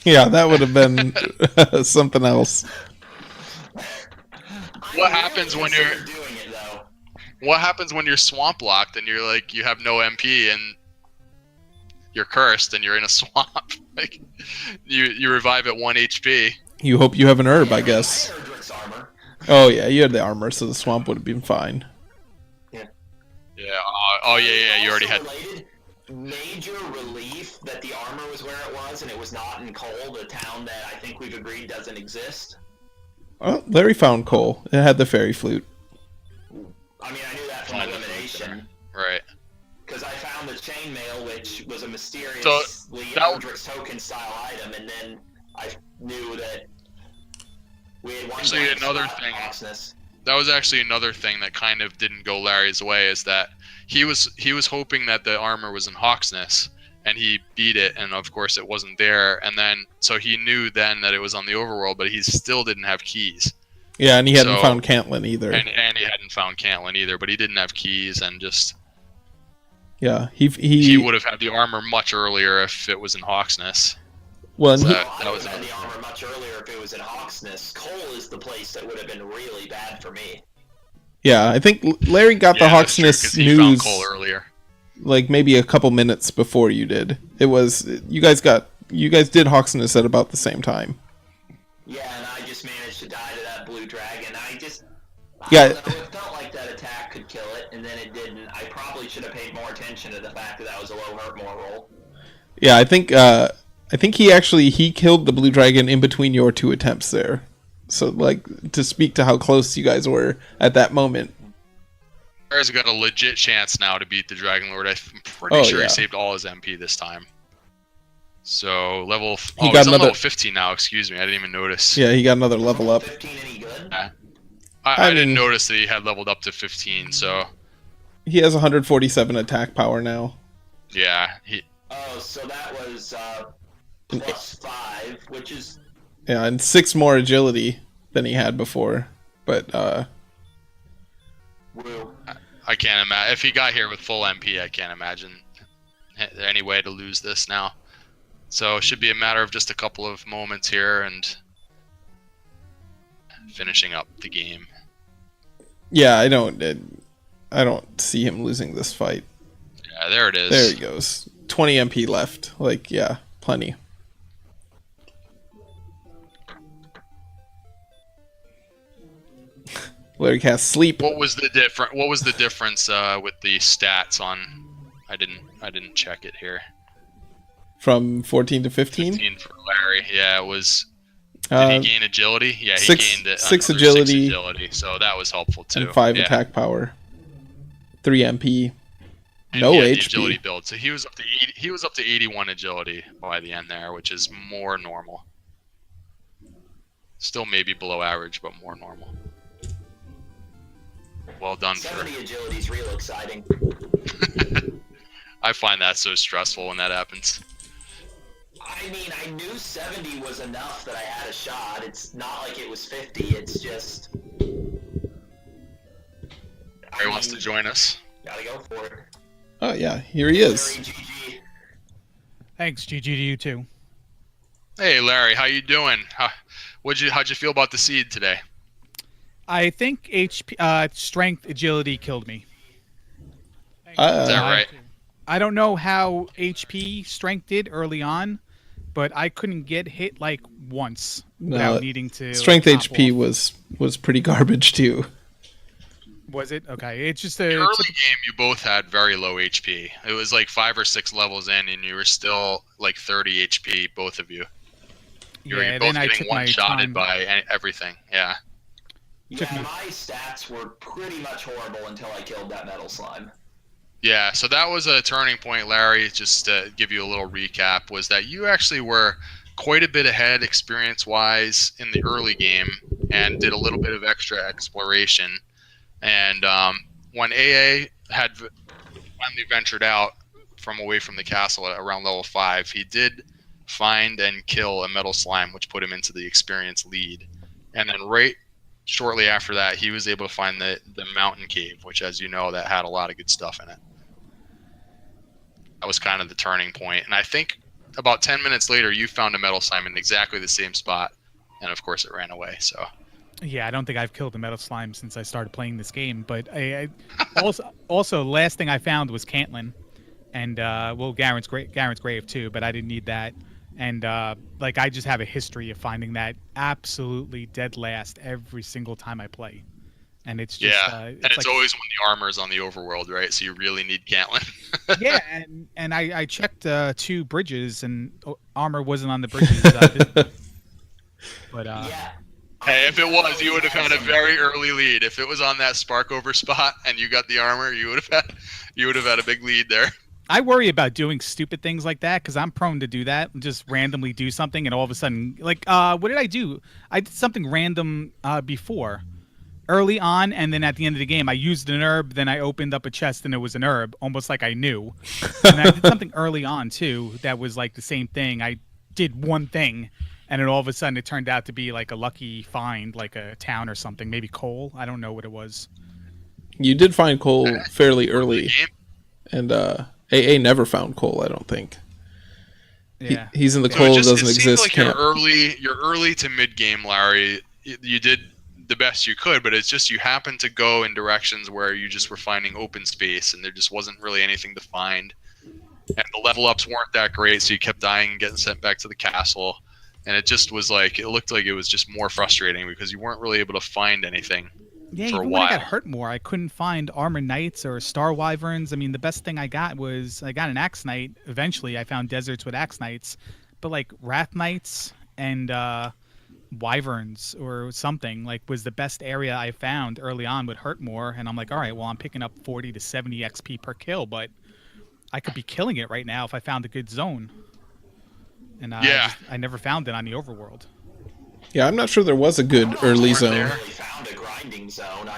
Yeah, that would have been something else. What happens when you're... doing it, though. What happens when you're swamp locked and you're like, you have no MP and you're cursed and you're in a swamp? Like, you revive at 1 HP. You hope you have an herb, I I guess. had Erdrick's armor. Oh yeah, you had the armor, so the swamp would have been fine. Yeah. Oh yeah. You already had. Related, major relief that the armor was where it was, and it was not in Cole, the town that I think we've agreed doesn't exist. Oh, Larry found coal. It had the fairy flute. I mean, I knew that from Find the elimination. Right. Because I found the chainmail, which was a mysteriously that- Eldrick's token style item, and then I knew that we had one Actually, blind another spot in thing- Hawksness. That was actually another thing that kind of didn't go Larry's way, is that he was hoping that the armor was in Hawksness, and he beat it, and of course it wasn't there, and then so he knew then that it was on the overworld, but he still didn't have keys. Yeah, and he hadn't So- found Cantlin either. And he hadn't found Cantlin either, but he didn't have keys, and just Yeah, he would have had the armor much earlier if it was in Hawksness. well, and So- he, I that would was have had another the armor much earlier if it was in Hawksness. Cole is the place that would have been really bad for me. yeah, I think Larry got the that's true, 'cause Hawksness he found news Cole earlier. like maybe a couple minutes before you did. It was you guys did Hawksness at about the same time. Yeah, and I just managed to die to that blue dragon. I Yeah. don't know, it felt like that attack could kill it, and then it didn't. I probably should have paid more attention to the fact that that was a low hurt more roll. Yeah, I think he killed the blue dragon in between your 2 attempts there. So like to speak to how close you guys were at that moment. Larry's got a legit chance now to beat the Dragon Lord. I'm pretty Oh, sure yeah. he saved all his MP this time. So He he's got on another- level 15 now. Excuse me, I didn't even notice. Yeah, he got another level up. 15 any good? I I didn't mean- notice that he had leveled up to 15. So He has 147 attack power now. yeah, Oh, so that was plus 5, which is... Yeah, and 6 more agility than he had before. But Woo. I can't imagine if he got here with full MP. I can't imagine any way to lose this now. So it should be a matter of just a couple of moments here and finishing up the game. Yeah, I don't see him losing this fight. Yeah, there it is. There he goes. 20 MP left. Like, yeah, plenty. Larry casts sleep. What was the difference with the stats on? I didn't check it here. From 14 to 15? 15 for Larry. Yeah, it was. Did he gain agility? Yeah, he gained it. Six agility. 6 agility, so that was helpful too. And 5 attack power. 3 MP. And No he had the HP. agility build, so he was up to 80, he was up to 81 agility by the end there, which is more normal. Still maybe below average, but more normal. Well done. 70 agility is real exciting. I find that so stressful when that happens. I mean, I knew 70 was enough that I had a shot. It's not like it was 50. It's just. Larry wants to join us. Gotta go for it. Oh, yeah, here he is. Larry, GG. Thanks, GG to you too. Hey Larry, how you doing? How'd you feel about the seed today? I think strength agility killed me. Is that right? I don't know how HP strength did early on, but I couldn't get hit like once without needing to. Strength like, HP was pretty garbage too. Was it? Okay, it's just a. The early game, you both had very low HP. It was like 5 or 6 levels in, and you were still like 30 HP, both of you. You were both getting one-shotted by everything. Yeah. Yeah, my stats were pretty much horrible until I killed that metal slime. Yeah, so that was a turning point, Larry. Just to give you a little recap, was that you actually were quite a bit ahead experience-wise in the early game and did a little bit of extra exploration. And when AA had finally ventured out from away from the castle at around level 5, he did find and kill a metal slime, which put him into the experience lead. And then right shortly after that, he was able to find the mountain cave, which, as you know, that had a lot of good stuff in it. That was kind of the turning point. And I think about 10 minutes later, you found a metal slime in exactly the same spot. And of course, it ran away. So. Yeah, I don't think I've killed a metal slime since I started playing this game. But I also last thing I found was Cantlin, and Garen's grave too. But I didn't need that. And like I just have a history of finding that absolutely dead last every single time I play. And it's just and it's like, always when the armor is on the overworld, right? So you really need Cantlin. Yeah, and I checked 2 bridges and armor wasn't on the bridges. But yeah. Hey, if it was, you would have had a very early lead. If it was on that spark over spot and you got the armor, you would have had a big lead there. I worry about doing stupid things like that because I'm prone to do that. Just randomly do something and all of a sudden, like, what did I do? I did something random before, early on, and then at the end of the game, I used an herb. Then I opened up a chest and it was an herb, almost like I knew. And I did something early on too that was like the same thing. I did one thing, and then all of a sudden it turned out to be like a lucky find, like a town or something, maybe coal. I don't know what it was. You did find coal fairly early, and AA never found coal, I don't think. Yeah, he's in the coal doesn't exist like camp. You're early to mid game, Larry. You did the best you could, but it's just you happened to go in directions where you just were finding open space, and there just wasn't really anything to find. And the level ups weren't that great, so you kept dying and getting sent back to the castle. And it just was like, it looked like it was just more frustrating because you weren't really able to find anything yeah, for a even while. When I got hurt more, I couldn't find armor knights or star wyverns. I mean, the best thing I got was I got an axe knight. Eventually, I found deserts with axe knights, but like wrath knights and wyverns or something like was the best area I found early on with hurt more. And I'm like, all right, well, I'm picking up 40 to 70 XP per kill, but I could be killing it right now if I found a good zone. And I never found it on the overworld. Yeah, I'm not sure there was a good early zone. I really found a grinding zone.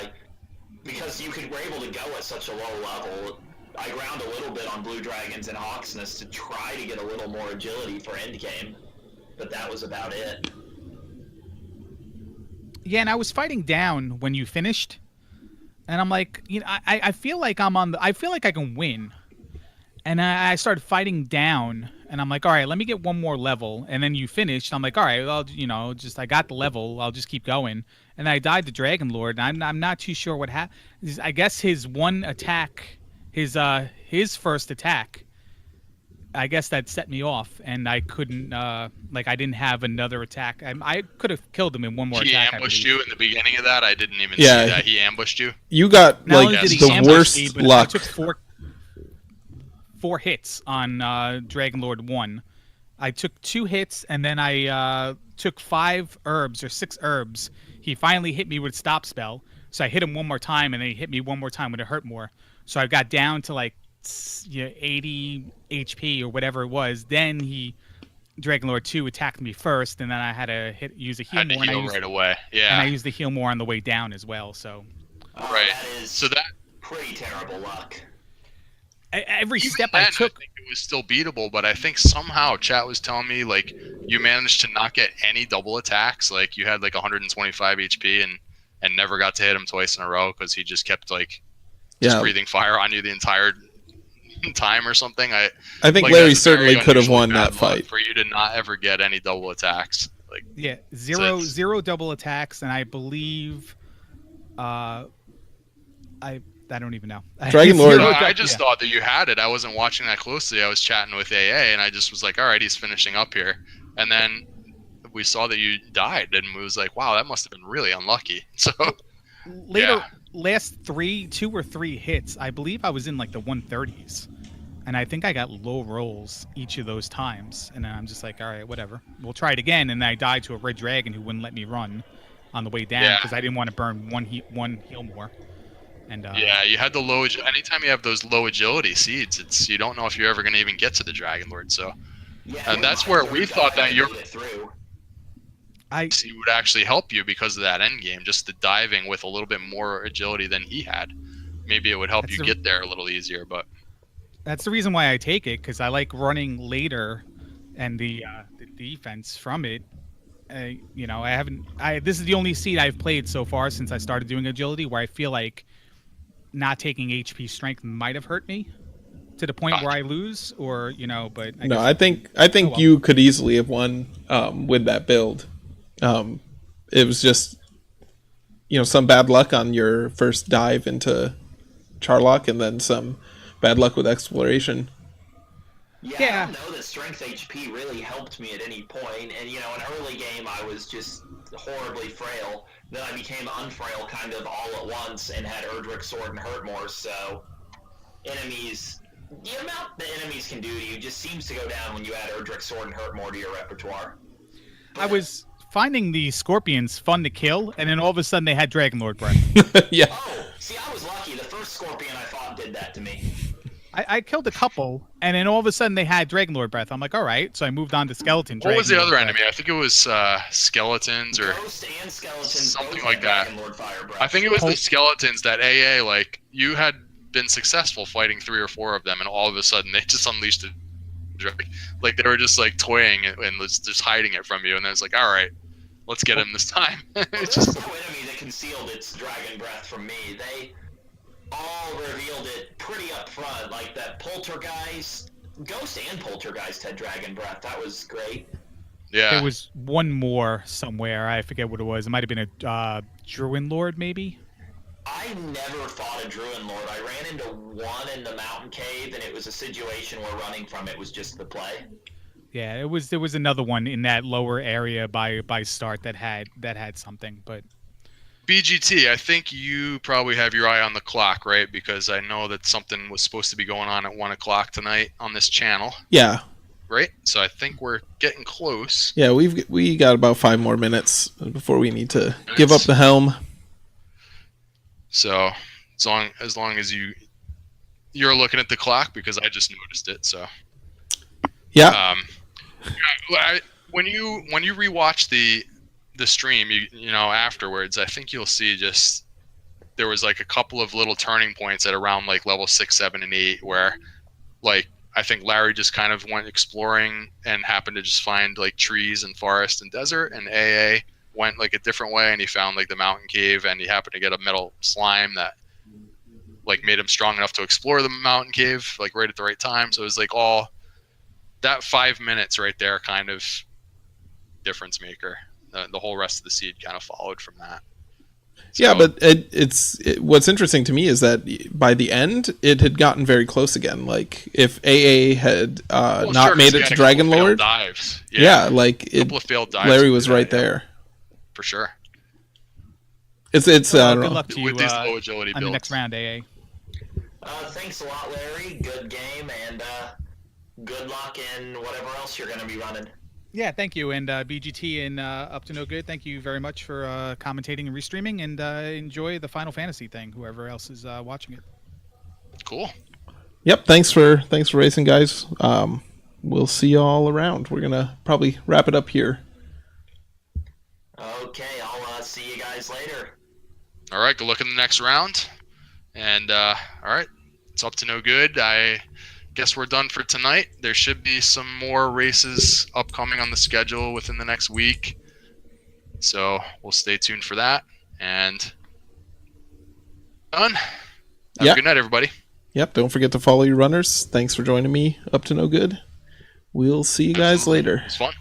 Because you were able to go at such a low level. I ground a little bit on Blue Dragons and Hawksness to try to get a little more agility for endgame, but that was about it. Yeah, and I was fighting down when you finished. And I'm like, I feel like I feel like I can win. And I started fighting down, and I'm like, all right, let me get one more level. And then you finished. I'm like, all right, well, I got the level. I'll just keep going. And I died to Dragon Lord, and I'm not too sure what happened. I guess his one attack, his first attack, I guess that set me off, and I couldn't, I didn't have another attack. I could have killed him in one more He attack. ambushed you in the beginning of that. I didn't even Yeah. see that. He ambushed you. You got Not like only did he the ambush worst me, but luck. I took four hits on Dragon Lord 1. I took 2 hits, and then I took 5 herbs or 6 herbs. He finally hit me with stop spell, so I hit him one more time, and then he hit me one more time when it hurt more. So I got down to like 80 HP or whatever it was. Then Dragon Lord 2 attacked me first, and then I had to use a heal Had to more. heal right away. Yeah. And I used the heal more on the way down as well. So Right. That is So that pretty terrible luck. every even step then, I took. I think it was still beatable, but I think somehow chat was telling me like you managed to not get any double attacks. Like you had like 125 HP and never got to hit him twice in a row because he just kept like just Yeah, breathing fire on you the entire time or something. I I think like, Larry that's very certainly could have unusually won bad that luck fight. for you to not ever get any double attacks. Like Yeah, it's- zero double attacks, and I believe, I don't even know. Dragon Lord- Zero I dou- just yeah. thought that you had it. I wasn't watching that closely. I was chatting with AA, and I just was like, "All right, he's finishing up here." And then we saw that you died, and we was like, "Wow, that must have been really unlucky." So Later, yeah. last 2 or 3 hits, I believe I was in like the 130s, and I think I got low rolls each of those times. And then I'm just like, all right, whatever, we'll try it again. And I died to a red dragon who wouldn't let me run on the way down Yeah. because I didn't want to burn one heal more. And Yeah, you had the low. Anytime you have those low agility seeds, you don't know if you're ever going to even get to the Dragon Lord. So Yeah, And that's where we thought that you your- it through. it would actually help you because of that end game, just the diving with a little bit more agility than he had. Maybe it would help That's you the- get there a little easier, but That's the reason why I take it, because I like running later, and the defense from it. This is the only seed I've played so far since I started doing agility, where I feel like not taking HP strength might have hurt me to the point where I lose, or But I No, guess- I think Oh, well. you could easily have won with that build. It was just some bad luck on your first dive into Charlock, and then some bad luck with exploration. Yeah, I don't know that strength HP really helped me at any point. And, in early game, I was just horribly frail. Then I became unfrail kind of all at once and had Erdrick Sword and Hurt more. So, the amount that enemies can do to you just seems to go down when you add Erdrick Sword and Hurt more to your repertoire. I was finding the scorpions fun to kill, and then all of a sudden they had Dragon Lord breath. Yeah, Oh, see, I was lucky. The first scorpion I fought did that to me. I killed a couple, and then all of a sudden they had Dragon Lord breath. I'm like, all right, so I moved on to skeleton. what was the Dragon other Lord enemy? I think it was skeletons or Ghost and skeletons, something both like had that. Dragon Lord Fire Breath. I think it was the skeletons that AA, like, you had been successful fighting 3 or 4 of them, and all of a sudden they just unleashed a dragon. Like, they were just, like, toying it and just hiding it from you, and then it's like, all right, let's get him this time. Well, It's there's just, no enemy that concealed its dragon breath from me. They all revealed it pretty up front, like that poltergeist. Ghost and poltergeist had dragon breath. That was great. yeah. There was one more somewhere. I forget what it was. It might have been a Druid Lord, maybe. I never fought a Druid Lord. I ran into one in the mountain cave, and it was a situation where running from it was just the play. Yeah, there was another one in that lower area by start that had something, but BGT, I think you probably have your eye on the clock, right? Because I know that something was supposed to be going on at 1 o'clock tonight on this channel, yeah, right? So I think we're getting close. yeah. We got about 5 more minutes before we need to give up the helm. So as long as you're looking at the clock, because I just noticed it. So Yeah, when you rewatch the stream, you know afterwards, I think you'll see just there was like a couple of little turning points at around like level 6, 7, and 8 where like I think Larry just kind of went exploring and happened to just find like trees and forest and desert, and AA went like a different way and he found like the mountain cave and he happened to get a metal slime that like made him strong enough to explore the mountain cave like right at the right time. So it was like all that 5 minutes right there, kind of difference maker. The whole rest of the seed kind of followed from that. So, yeah, but what's interesting to me is that by the end, it had gotten very close again. Like, if AA had not made it to Dragon Lord, dives. Yeah, like a couple of failed dives. Larry was right there. For sure. It's good luck to you with these low agility on builds. the next round, AA. Thanks a lot, Larry. Good game, and good luck in whatever else you're going to be running. Yeah, thank you. And BGT and Up to No Good, thank you very much for commentating and restreaming. And enjoy the Final Fantasy thing, whoever else is watching it. Cool. Yep. Thanks for racing, guys. We'll see you all around. We're gonna probably wrap it up here. Okay, I'll see you guys later. All right. Good luck in the next round. And all right, it's Up to No Good. I guess we're done for tonight. There should be some more races upcoming on the schedule within the next week, so we'll stay tuned for that. And done. Have a good night, everybody. Yep. Don't forget to follow your runners. Thanks for joining me. Up to No Good. We'll see you guys later. It was fun.